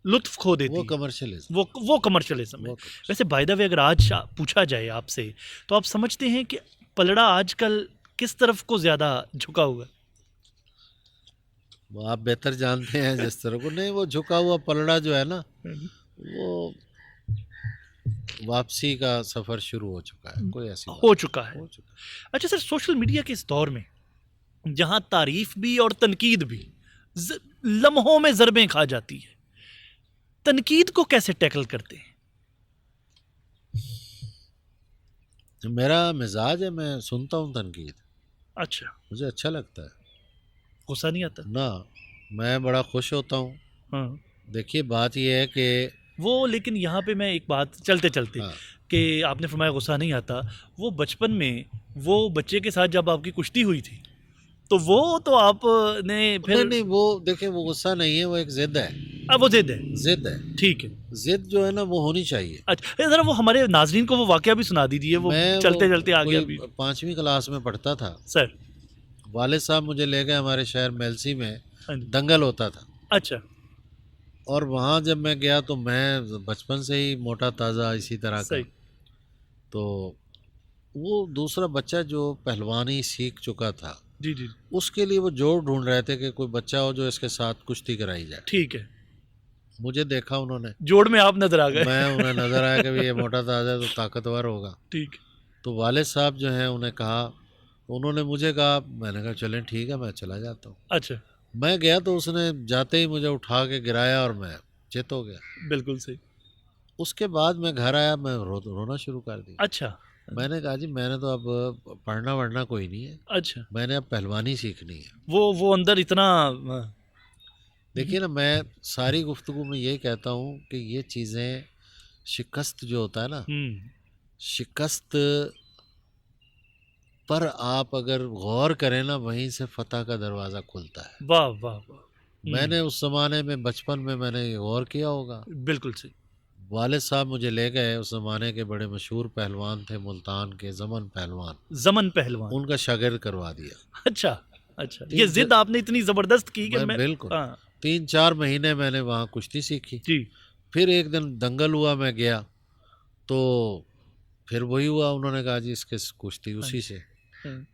لطف کھو دیتی وہ ہے. کمرشلزم، وہ کمرشلزم ہے. ویسے بائی دا وے اگر آج پوچھا جائے آپ سے تو آپ سمجھتے ہیں کہ پلڑا آج کل کس طرف کو زیادہ جھکا ہوا ہے؟ وہ آپ بہتر جانتے ہیں جس طرح کو. نہیں، وہ جھکا ہوا پلڑا جو ہے نا وہ واپسی کا سفر شروع ہو چکا ہے. کوئی ایسی ہو چکا ہے. اچھا سر, سوشل میڈیا کے اس دور میں جہاں تعریف بھی اور تنقید بھی لمحوں میں ضربیں کھا جاتی ہے, تنقید کو کیسے ٹیکل کرتے ہیں؟ میرا مزاج ہے، میں سنتا ہوں تنقید، اچھا، مجھے اچھا لگتا ہے غصہ نہیں آتا؟ نا، میں بڑا خوش ہوتا ہوں. ہاں دیکھیے بات یہ ہے کہ وہ، لیکن یہاں پہ میں ایک بات چلتے چلتے ہاں کہ آپ نے فرمایا غصہ نہیں آتا، وہ بچپن میں وہ بچے کے ساتھ جب آپ کی کشتی ہوئی تھی تو وہ تو آپ نے پھر نہیں وہ دیکھیں وہ غصہ نہیں ہے، وہ ایک ضد ہے. اب وہ ضد ہے، ضد ہے، ٹھیک ہے. ضد جو ہے نا وہ ہونی چاہیے. اچھا ذرا وہ ہمارے ناظرین کو وہ واقعہ بھی سنا دیجیے، وہ میں چلتے چلتے آ گیا کوئی ابھی. 5ویں کلاس میں پڑھتا تھا، سر. والد صاحب مجھے لے گئے ہمارے شہر میلسی میں، ہاں جی. دنگل ہوتا تھا، اچھا. اور وہاں جب میں گیا تو میں بچپن سے ہی موٹا تازہ اسی طرح کا، صحیح. تو وہ دوسرا بچہ جو پہلوانی سیکھ چکا تھا جی جی اس کے لیے وہ جوڑ ڈھونڈ رہے تھے کہ کوئی بچہ ہو جو اس کے ساتھ کشتی کرائی جائے. ٹھیک ہے. مجھے دیکھا انہوں نے، جوڑ میں آپ نظر آ گئے. میں انہیں نظر آیا کہ یہ موٹا تازہ ہے تو طاقتور ہوگا. ٹھیک. تو والد صاحب جو ہیں انہیں کہا، انہوں نے مجھے کہا، میں نے کہا چلیں ٹھیک ہے میں چلا جاتا ہوں. اچھا. میں گیا تو اس نے جاتے ہی مجھے اٹھا کے گرایا اور میں چت ہو گیا. بالکل صحیح. اس کے بعد میں گھر آیا، میں رونا شروع کر دیا. اچھا. میں نے کہا جی میں نے تو اب پڑھنا وڑھنا کوئی نہیں ہے، اچھا. میں نے اب پہلوانی سیکھنی ہے. وہ اندر اتنا دیکھیے نا، میں ساری گفتگو میں یہی کہتا ہوں کہ یہ چیزیں، شکست جو ہوتا ہے نا، شکست پر آپ اگر غور کریں نا وہیں سے فتح کا دروازہ کھلتا ہے. واہ واہ واہ. میں نے اس زمانے میں بچپن میں نے یہ غور کیا ہوگا. بالکل صحیح. والد صاحب مجھے لے گئے، اس زمانے کے بڑے مشہور پہلوان تھے ملتان کے، زمن پہلوان، زمن پہلوان. ان کا شاگرد کروا دیا. اچھا اچھا. یہ ضد آپ نے اتنی زبردست کی کہ میں بالکل ہاں 3-4 مہینے میں نے وہاں کشتی سیکھی. جی. پھر ایک دن دنگل ہوا، میں گیا تو پھر وہی ہوا، انہوں نے کہا جی اس کے کشتی اسی سے.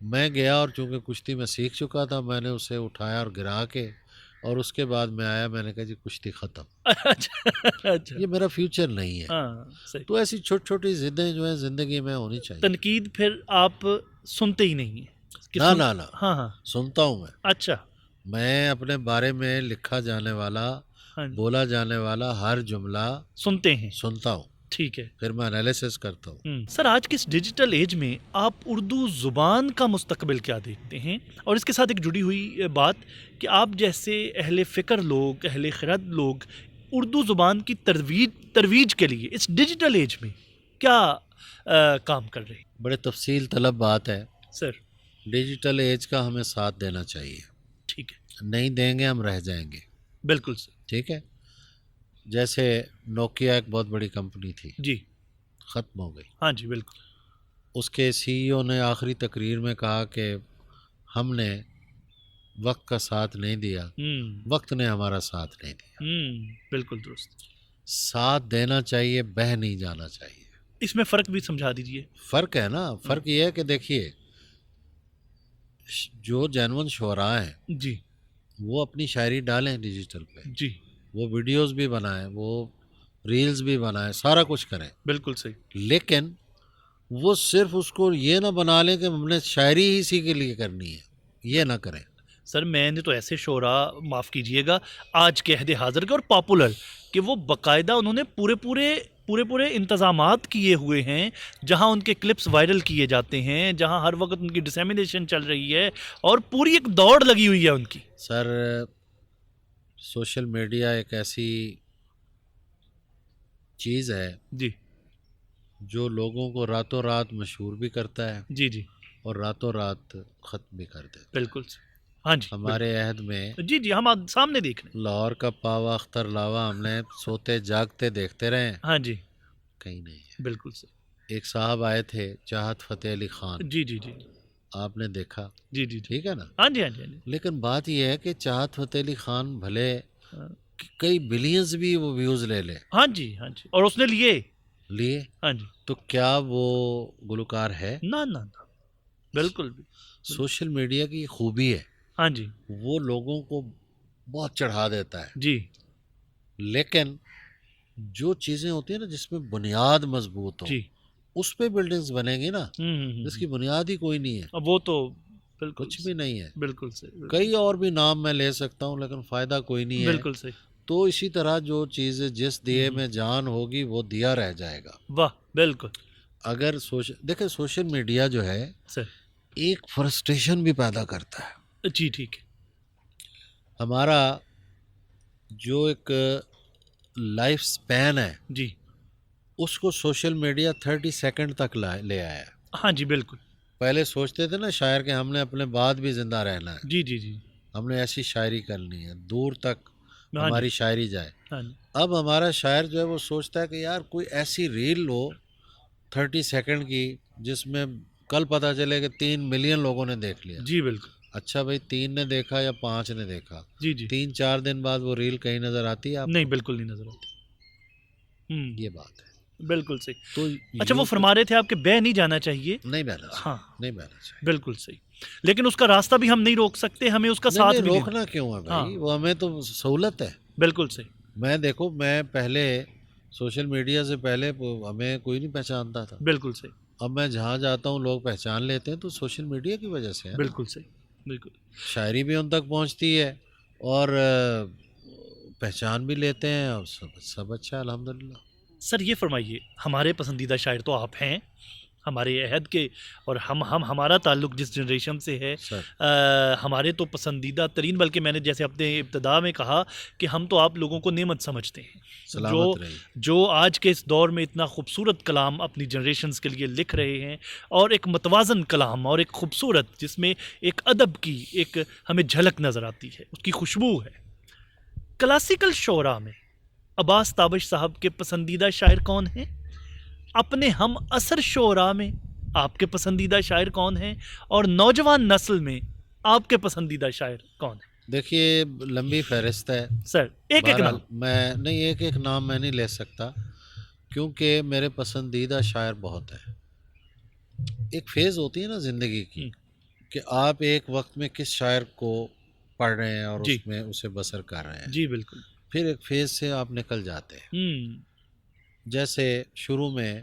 میں گیا اور چونکہ کشتی میں سیکھ چکا تھا، میں نے اسے اٹھایا اور گرا کے، اور اس کے بعد میں آیا، میں نے کہا جی کشتی ختم، اچھا. یہ میرا فیوچر نہیں ہے. ہاں صحیح. تو ایسی چھوٹی چھوٹی ضدیں جو ہیں زندگی میں ہونی چاہیے. تنقید پھر آپ سنتے ہی نہیں ہیں؟ نہ ہاں ہاں. سنتا ہوں میں. اچھا. میں اپنے بارے میں لکھا جانے والا، بولا جانے والا ہر جملہ سنتے ہیں، سنتا ہوں. ٹھیک ہے. پھر میں انالیسس کرتا ہوں. سر آج کے اس ڈیجیٹل ایج میں آپ اردو زبان کا مستقبل کیا دیکھتے ہیں؟ اور اس کے ساتھ ایک جڑی ہوئی بات کہ آپ جیسے اہل فکر لوگ، اہل خرد لوگ اردو زبان کی ترویج کے لیے اس ڈیجیٹل ایج میں کیا کام کر رہے ہیں؟ بڑے تفصیل طلب بات ہے سر. ڈیجیٹل ایج کا ہمیں ساتھ دینا چاہیے. ٹھیک ہے. نہیں دیں گے ہم رہ جائیں گے. بالکل سر. ٹھیک ہے. جیسے نوکیا ایک بہت بڑی کمپنی تھی، جی ختم ہو گئی. ہاں جی بالکل. اس کے سی ای او نے آخری تقریر میں کہا کہ ہم نے وقت کا ساتھ نہیں دیا، وقت نے ہمارا ساتھ نہیں دیا. بالکل درست. ساتھ دینا چاہیے، بہہ نہیں جانا چاہیے. اس میں فرق بھی سمجھا دیجئے. فرق ہے نا، فرق یہ ہے کہ دیکھیے جو جینون شعراء ہیں جی وہ اپنی شاعری ڈالیں ڈیجیٹل پہ، جی وہ ویڈیوز بھی بنائیں، وہ ریلز بھی بنائیں، سارا کچھ کریں، بالکل صحیح. لیکن وہ صرف اس کو یہ نہ بنا لیں کہ ہم نے شاعری ہی اسی کے لیے کرنی ہے، یہ نہ کریں. سر میں نے تو ایسے شعراء، معاف کیجئے گا، آج کے عہد حاضر کے اور پاپولر، کہ وہ باقاعدہ انہوں نے پورے انتظامات کیے ہوئے ہیں، جہاں ان کے کلپس وائرل کیے جاتے ہیں، جہاں ہر وقت ان کی ڈسیمینیشن چل رہی ہے اور پوری ایک دوڑ لگی ہوئی ہے ان کی. سر سوشل میڈیا ایک ایسی چیز ہے جی جو لوگوں کو راتوں رات مشہور بھی کرتا ہے جی جی اور راتوں رات ختم بھی کر دیتا ہے. بالکل. ہاں جی ہمارے عہد میں جی جی ہم سامنے دیکھ رہے ہیں. لاہور کا پاوا اختر لاوا ہم نے سوتے جاگتے دیکھتے رہے ہیں، ہاں جی کہیں نہیں ہے. بالکل صحیح. ایک صاحب آئے تھے چاہت فتح علی خان، جی جی جی آپ نے دیکھا، جی جی ٹھیک ہے نا. ہاں جی ہاں جی ہاں جی. لیکن بات یہ ہے کہ چاہت فتح علی خان بھلے کئی بلینز بھی وہ ویوز لے لے، ہاں جی ہاں جی، اور اس نے لیے. ہاں جی. تو کیا وہ گلوکار ہے؟ نہ نہ نہ، بالکل بھی. سوشل میڈیا کی خوبی ہے، ہاں جی وہ لوگوں کو بہت چڑھا دیتا ہے، جی لیکن جو چیزیں ہوتی ہیں نا جس میں بنیاد مضبوط ہو، جی اس پہ بلڈنگز بنیں گی نا، جس کی بنیاد ہی کوئی نہیں ہے، وہ تو بالکل کچھ بھی نہیں ہے. بالکل صحیح. کئی اور بھی نام میں لے سکتا ہوں لیکن فائدہ کوئی نہیں ہے. بالکل صحیح. تو اسی طرح جو چیز جس دیے میں جان ہوگی وہ دیا رہ جائے گا. واہ بالکل. اگر دیکھیں سوشل میڈیا جو ہے سر ایک فرسٹریشن بھی پیدا کرتا ہے. جی ٹھیک ہے. ہمارا جو ایک لائف سپین ہے جی اس کو سوشل میڈیا 30 سیکنڈ تک لے آیا ہے. ہاں جی بالکل. پہلے سوچتے تھے نا شاعر کہ ہم نے اپنے بعد بھی زندہ رہنا ہے, جی جی جی. ہم نے ایسی شاعری کرنی ہے دور تک ہاں ہماری جی. شاعری جائے. ہاں جی. اب ہمارا شاعر جو ہے وہ سوچتا ہے کہ یار کوئی ایسی ریل لو 30 سیکنڈ کی جس میں کل پتہ چلے کہ 3 ملین لوگوں نے دیکھ لیا. جی بالکل. اچھا بھائی 3 نے دیکھا یا 5 نے دیکھا, جی جی. 3-4 دن بعد وہ ریل کہیں نظر آتی ہے آپ نہیں کو؟ بالکل نہیں نظر آتی. یہ بات ہے. بالکل صحیح. تو اچھا وہ فرما رہے تھے آپ کہ بہ نہیں جانا چاہیے. نہیں بہنا چاہیے, ہاں نہیں بہنا چاہیے. بالکل صحیح. لیکن اس کا راستہ بھی ہم نہیں روک سکتے, ہمیں اس کا ساتھ بھی دینا. روکنا کیوں ہے بھائی, ہاں. وہ ہمیں تو سہولت ہے. بالکل صحیح. میں پہلے سوشل میڈیا سے پہلے ہمیں کوئی نہیں پہچانتا تھا. بالکل صحیح. اب میں جہاں جاتا ہوں لوگ پہچان لیتے ہیں تو سوشل میڈیا کی وجہ سے ہے. بالکل صحیح. بالکل. شاعری بھی ان تک پہنچتی ہے اور پہچان بھی لیتے ہیں اور سب اچھا ہے الحمدللہ. سر یہ فرمائیے, ہمارے پسندیدہ شاعر تو آپ ہیں ہمارے عہد کے, اور ہمارا تعلق جس جنریشن سے ہے ہمارے تو پسندیدہ ترین, بلکہ میں نے جیسے اپنے ابتدا میں کہا کہ ہم تو آپ لوگوں کو نعمت سمجھتے ہیں, جو آج کے اس دور میں اتنا خوبصورت کلام اپنی جنریشنز کے لیے لکھ رہے ہیں, اور ایک متوازن کلام اور ایک خوبصورت جس میں ایک ادب کی ایک ہمیں جھلک نظر آتی ہے, اس کی خوشبو ہے. کلاسیکل شعراء میں عباس تابش صاحب کے پسندیدہ شاعر کون ہیں؟ اپنے ہم عصر شعراء میں آپ کے پسندیدہ شاعر کون ہیں؟ اور نوجوان نسل میں آپ کے پسندیدہ شاعر کون ہیں؟ دیکھیے لمبی فہرست ہے سر, ایک نام. میں نہیں ایک نام میں نہیں لے سکتا کیونکہ میرے پسندیدہ شاعر بہت ہیں. ایک فیز ہوتی ہے نا زندگی کی کہ آپ ایک وقت میں کس شاعر کو پڑھ رہے ہیں اور اس میں اسے بسر کر رہے ہیں. جی بالکل. پھر ایک فیز سے آپ نکل جاتے ہیں. جیسے شروع میں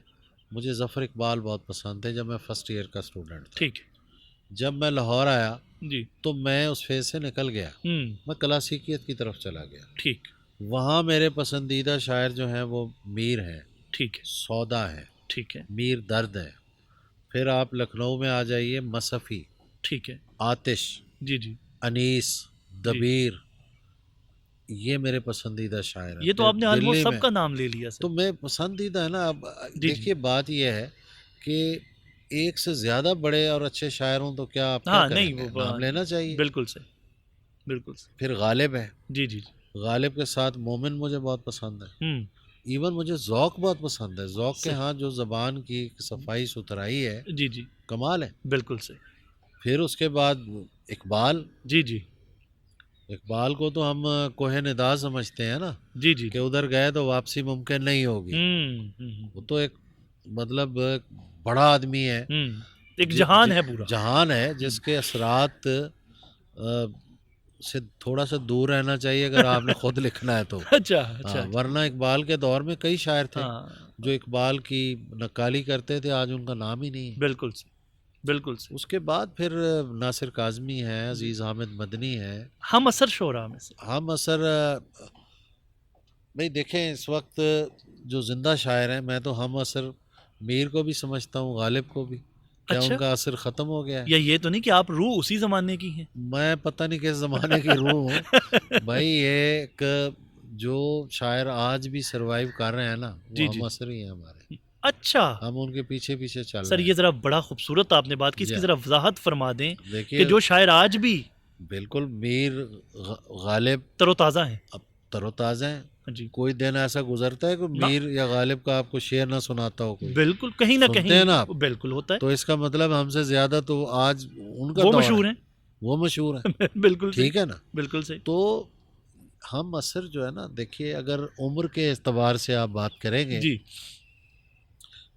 مجھے ظفر اقبال بہت پسند تھے جب میں فرسٹ ایئر کا اسٹوڈنٹ تھا. ٹھیک ہے. جب میں لاہور آیا جی تو میں اس فیز سے نکل گیا, میں کلاسیکیت کی طرف چلا گیا. ٹھیک. وہاں میرے پسندیدہ شاعر جو ہیں وہ میر ہیں. ٹھیک ہے. سودا ہے. ٹھیک ہے. میر درد ہے. پھر آپ لکھنؤ میں آ جائیے, مصفی. ٹھیک ہے. آتش. جی جی. انیس, دبیر, یہ میرے پسندیدہ شاعر ہیں. یہ تو آپ نے آلموسٹ سب کا نام لے لیا سر. تو میں پسندیدہ ہے نا. اب دیکھیے بات یہ ہے کہ ایک سے زیادہ بڑے اور اچھے شاعر ہوں تو کیا آپ کیا کریں گے, نام لینا چاہیے. بالکل صحیح. بالکل صحیح. پھر غالب ہے. جی جی. غالب کے ساتھ مومن مجھے بہت پسند ہے. ایون مجھے ذوق بہت پسند ہے. ذوق کے ہاں جو زبان کی صفائی ستھرائی ہے, جی جی, کمال ہے. بالکل صحیح. پھر اس کے بعد اقبال. جی جی. اقبال کو تو ہم کوہ ندا سمجھتے ہیں نا. جی جی. کہ ادھر گئے تو واپسی ممکن نہیں ہوگی. وہ تو ایک مطلب بڑا آدمی ہے, ایک جہان ہے, پورا جہان ہے جس کے اثرات سے تھوڑا سا دور رہنا چاہیے اگر آپ نے خود لکھنا ہے تو. اچھا. ورنہ اقبال کے دور میں کئی شاعر تھے جو اقبال کی نقالی کرتے تھے, آج ان کا نام ہی نہیں ہے. بالکل بالکل. اس کے بعد پھر ناصر کاظمی ہے, عزیز حامد مدنی ہے. ہم عصر شعراء میں سے ہم عصر بھائی دیکھیں اس وقت جو زندہ شاعر ہیں, میں تو ہم عصر میر کو بھی سمجھتا ہوں, غالب کو بھی. کیا ان کا عصر ختم ہو گیا ہے؟ یا یہ تو نہیں کہ آپ روح اسی زمانے کی ہیں؟ میں پتہ نہیں کس زمانے کی روح ہوں بھائی. یہ ایک جو شاعر آج بھی سروائیو کر رہے ہیں نا, وہ ہم عصر ہی ہیں ہمارے. اچھا, ہم ان کے پیچھے پیچھے چل رہے ہیں. سر یہ ذرا بڑا خوبصورت آپ نے بات کی, اس کی ذرا وضاحت فرما دیں کہ جو شاعر آج بھی بالکل میر غالب تر و تازہ ہیں. اب تر و تازہ ہیں. جی. کوئی دن ایسا گزرتا ہے کہ میر یا غالب کا آپ کو شعر نہ سناتا ہو کوئی؟ بالکل, کہیں نہ کہیں نا بالکل ہوتا ہے. تو اس کا مطلب ہم سے زیادہ تو آج ان کا وہ مشہور ہیں. وہ مشہور ہیں. بالکل ٹھیک ہے نا. بالکل صحیح. تو ہم عصر جو ہے نا, دیکھیے اگر عمر کے اعتبار سے آپ بات کریں گے جی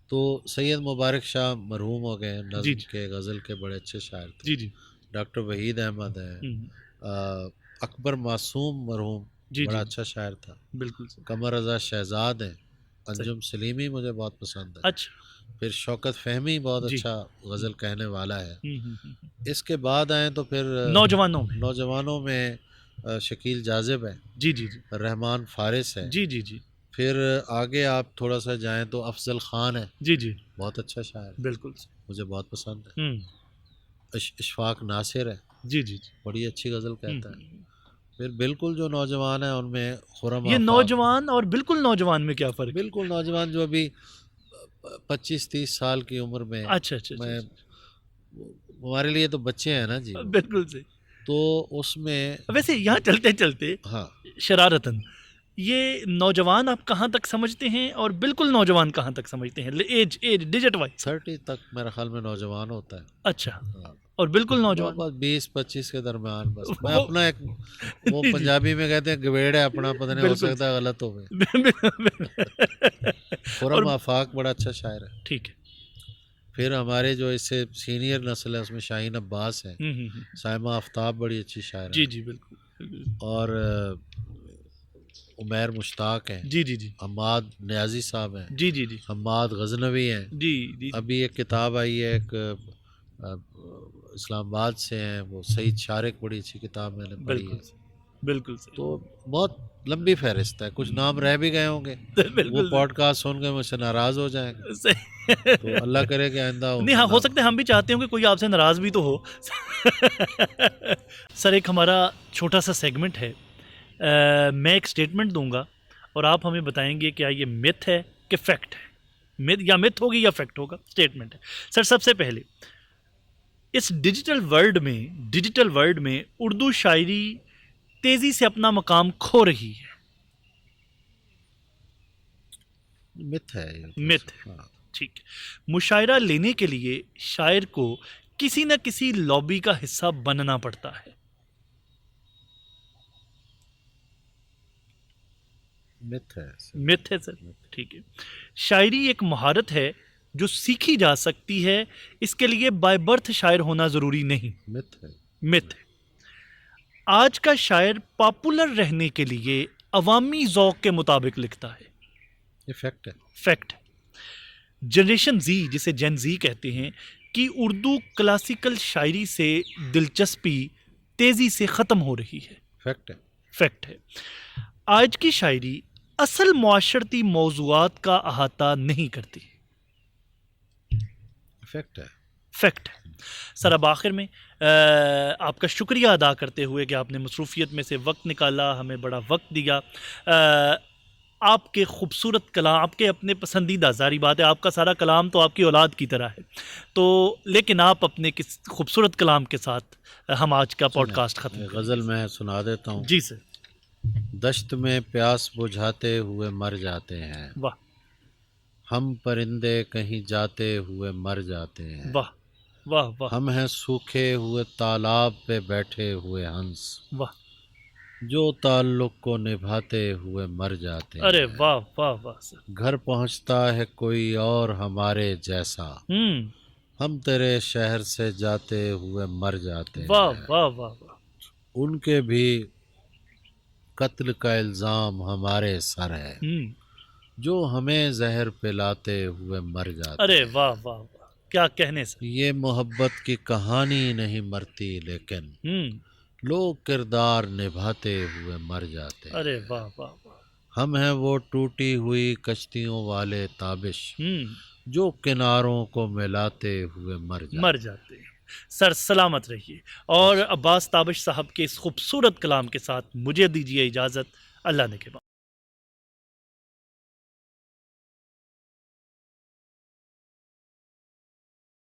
تو سید مبارک شاہ مرحوم ہو گئے, نظم کے غزل کے بڑے اچھے شاعر تھے. جی جی. ڈاکٹر وحید احمد ہیں. اکبر معصوم مرحوم بڑا اچھا شاعر تھا. بالکل. قمر رضا شہزاد ہیں. انجم سلیمی مجھے بہت پسند ہے. اچھا. پھر شوکت فہمی بہت اچھا غزل کہنے والا ہے. اس کے بعد آئیں تو پھر نوجوانوں میں شکیل جاذب ہے. جی جی جی. رحمان فارس ہے. جی جی جی. پھر آگے آپ تھوڑا سا جائیں تو افضل خان ہے، جی جی بہت اچھا شاعر ہے، بالکل مجھے بہت پسند ہے۔ ہوں اشفاق ناصر ہے، جی جی جی بڑی اچھی غزل کہتا ہے۔ ہوں۔ پھر بالکل جو نوجوان ہیں ان میں خرم یہ آفاق، نوجوان اور بالکل نوجوان میں کیا فرق ہے؟ بالکل نوجوان جو ابھی 25-30 سال کی عمر میں، اچھا اچھا اچھا میں ہمارے لیے تو بچے ہیں نا جی اچھا، وہ، بالکل صحیح۔ تو اس میں ویسے یہاں چلتے چلتے ہاں شرارتاً یہ نوجوان آپ کہاں تک سمجھتے ہیں اور بالکل نوجوان کہاں تک سمجھتے ہیں ایج ڈیجٹ وائز؟ 30 تک میرا خیال میں نوجوان ہوتا ہے، اچھا، ہاں، اور بالکل وہ نوجوان؟ بس 20-25 کے درمیان، بس میں وہ اپنا ایک، وہ جی جی پنجابی میں کہتے ہیں گویڑ ہے اپنا، پتہ نہیں ہو بالکل سکتا ہے غلط ہو گئے۔ اور خرم آفاق بڑا اچھا شاعر ہے۔ ٹھیک ہے۔ پھر ہمارے جو اس سے سینئر نسل ہے اس میں شاہین عباس ہے، ہوں۔ سائمہ آفتاب بڑی اچھی شاعرہ جی ہے، جی بالکل بالکل۔ اور عمیر مشتاق ہیں، جی جی جی حماد نیازی صاحب ہیں، جی جی جی حماد غزنوی ہیں۔ جی جی ابھی ایک کتاب آئی ہے، ایک اسلام آباد سے ہیں، وہ سعید شارق، بڑی اچھی کتاب میں نے پڑھی بالکل ہے۔ بالکل صحیح، تو بہت لمبی فہرست ہے، کچھ نام رہ بھی گئے ہوں گے، وہ بالکل پوڈ کاسٹ سن کے مجھ سے ناراض ہو جائیں گے، صحیح۔ تو اللہ کرے کہ آئندہ ان نہیں کا ہاں، ہو نام۔ سکتا ہے ہم بھی چاہتے ہوں کہ کوئی آپ سے ناراض بھی تو ہو۔ سر ایک ہمارا چھوٹا سا سیگمنٹ ہے، میں ایک سٹیٹمنٹ دوں گا اور آپ ہمیں بتائیں گے کیا یہ متھ ہے کہ فیکٹ ہے، یا متھ ہوگی یا فیکٹ ہوگا، سٹیٹمنٹ ہے۔ سر سب سے پہلے اس ڈیجیٹل ورلڈ میں اردو شاعری تیزی سے اپنا مقام کھو رہی ہے، مت ہے یہ، متھ، ہاں۔ ٹھیک ہے۔ مشاعرہ لینے کے لیے شاعر کو کسی نہ کسی لابی کا حصہ بننا پڑتا ہے، مت ہے سر، متھ ہے سر، ٹھیک ہے۔ شاعری ایک مہارت ہے جو سیکھی جا سکتی ہے، اس کے لیے بائی برتھ شاعر ہونا ضروری نہیں، مت ہے، متھ ہے۔ آج کا شاعر پاپولر رہنے کے لیے عوامی ذوق کے مطابق لکھتا ہے، یہ فیکٹ ہے، فیکٹ ہے۔ جنریشن زی، جسے جین زی کہتے ہیں، کہ اردو کلاسیکل شاعری سے دلچسپی تیزی سے ختم ہو رہی ہے، فیکٹ ہے، فیکٹ ہے۔ آج کی شاعری اصل معاشرتی موضوعات کا احاطہ نہیں کرتی، فیکٹ ہے۔ فیکٹ ہے۔ سر اب آخر میں آپ کا شکریہ ادا کرتے ہوئے کہ آپ نے مصروفیت میں سے وقت نکالا، ہمیں بڑا وقت دیا، آپ کے خوبصورت کلام، آپ کے اپنے پسندیدہ، ظاہری بات ہے آپ کا سارا کلام تو آپ کی اولاد کی طرح ہے، تو لیکن آپ اپنے کس خوبصورت کلام کے ساتھ ہم آج کا پوڈ کاسٹ ختم ایک کریں غزل گے۔ میں سنا دیتا ہوں۔ جی سر، دشت میں پیاس بجھاتے ہوئے مر جاتے ہیں، واہ ہم پرندے کہیں جاتے ہوئے مر جاتے ہیں، واہ واہ واہ ہم ہیں سوکھے ہوئے تالاب پہ بیٹھے ہوئے ہنس، واہ، جو تعلق کو نبھاتے ہوئے مر جاتے ہیں، ارے واہ واہ واہ سر، گھر پہنچتا ہے کوئی اور ہمارے جیسا، ہم تیرے شہر سے جاتے ہوئے مر جاتے واہ ہیں، واہ واہ واہ، ان کے بھی قتل کا الزام ہمارے سر ہے، جو ہمیں زہر پلاتے ہوئے مر جاتے ارے ہیں، واہ واہ واہ، کیا کہنے سر، یہ محبت کی کہانی نہیں مرتی لیکن لوگ کردار نبھاتے ہوئے مر جاتے ہیں، ارے واہ واہ واہ، ہم ہیں وہ ٹوٹی ہوئی کشتیوں والے تابش، ہوں، جو کناروں کو ملاتے ہوئے مر مر جاتے جاتے ہیں۔ سر سلامت رہیے، اور عباس تابش صاحب کے اس خوبصورت کلام کے ساتھ مجھے دیجیے اجازت، اللہ نے کے بعد۔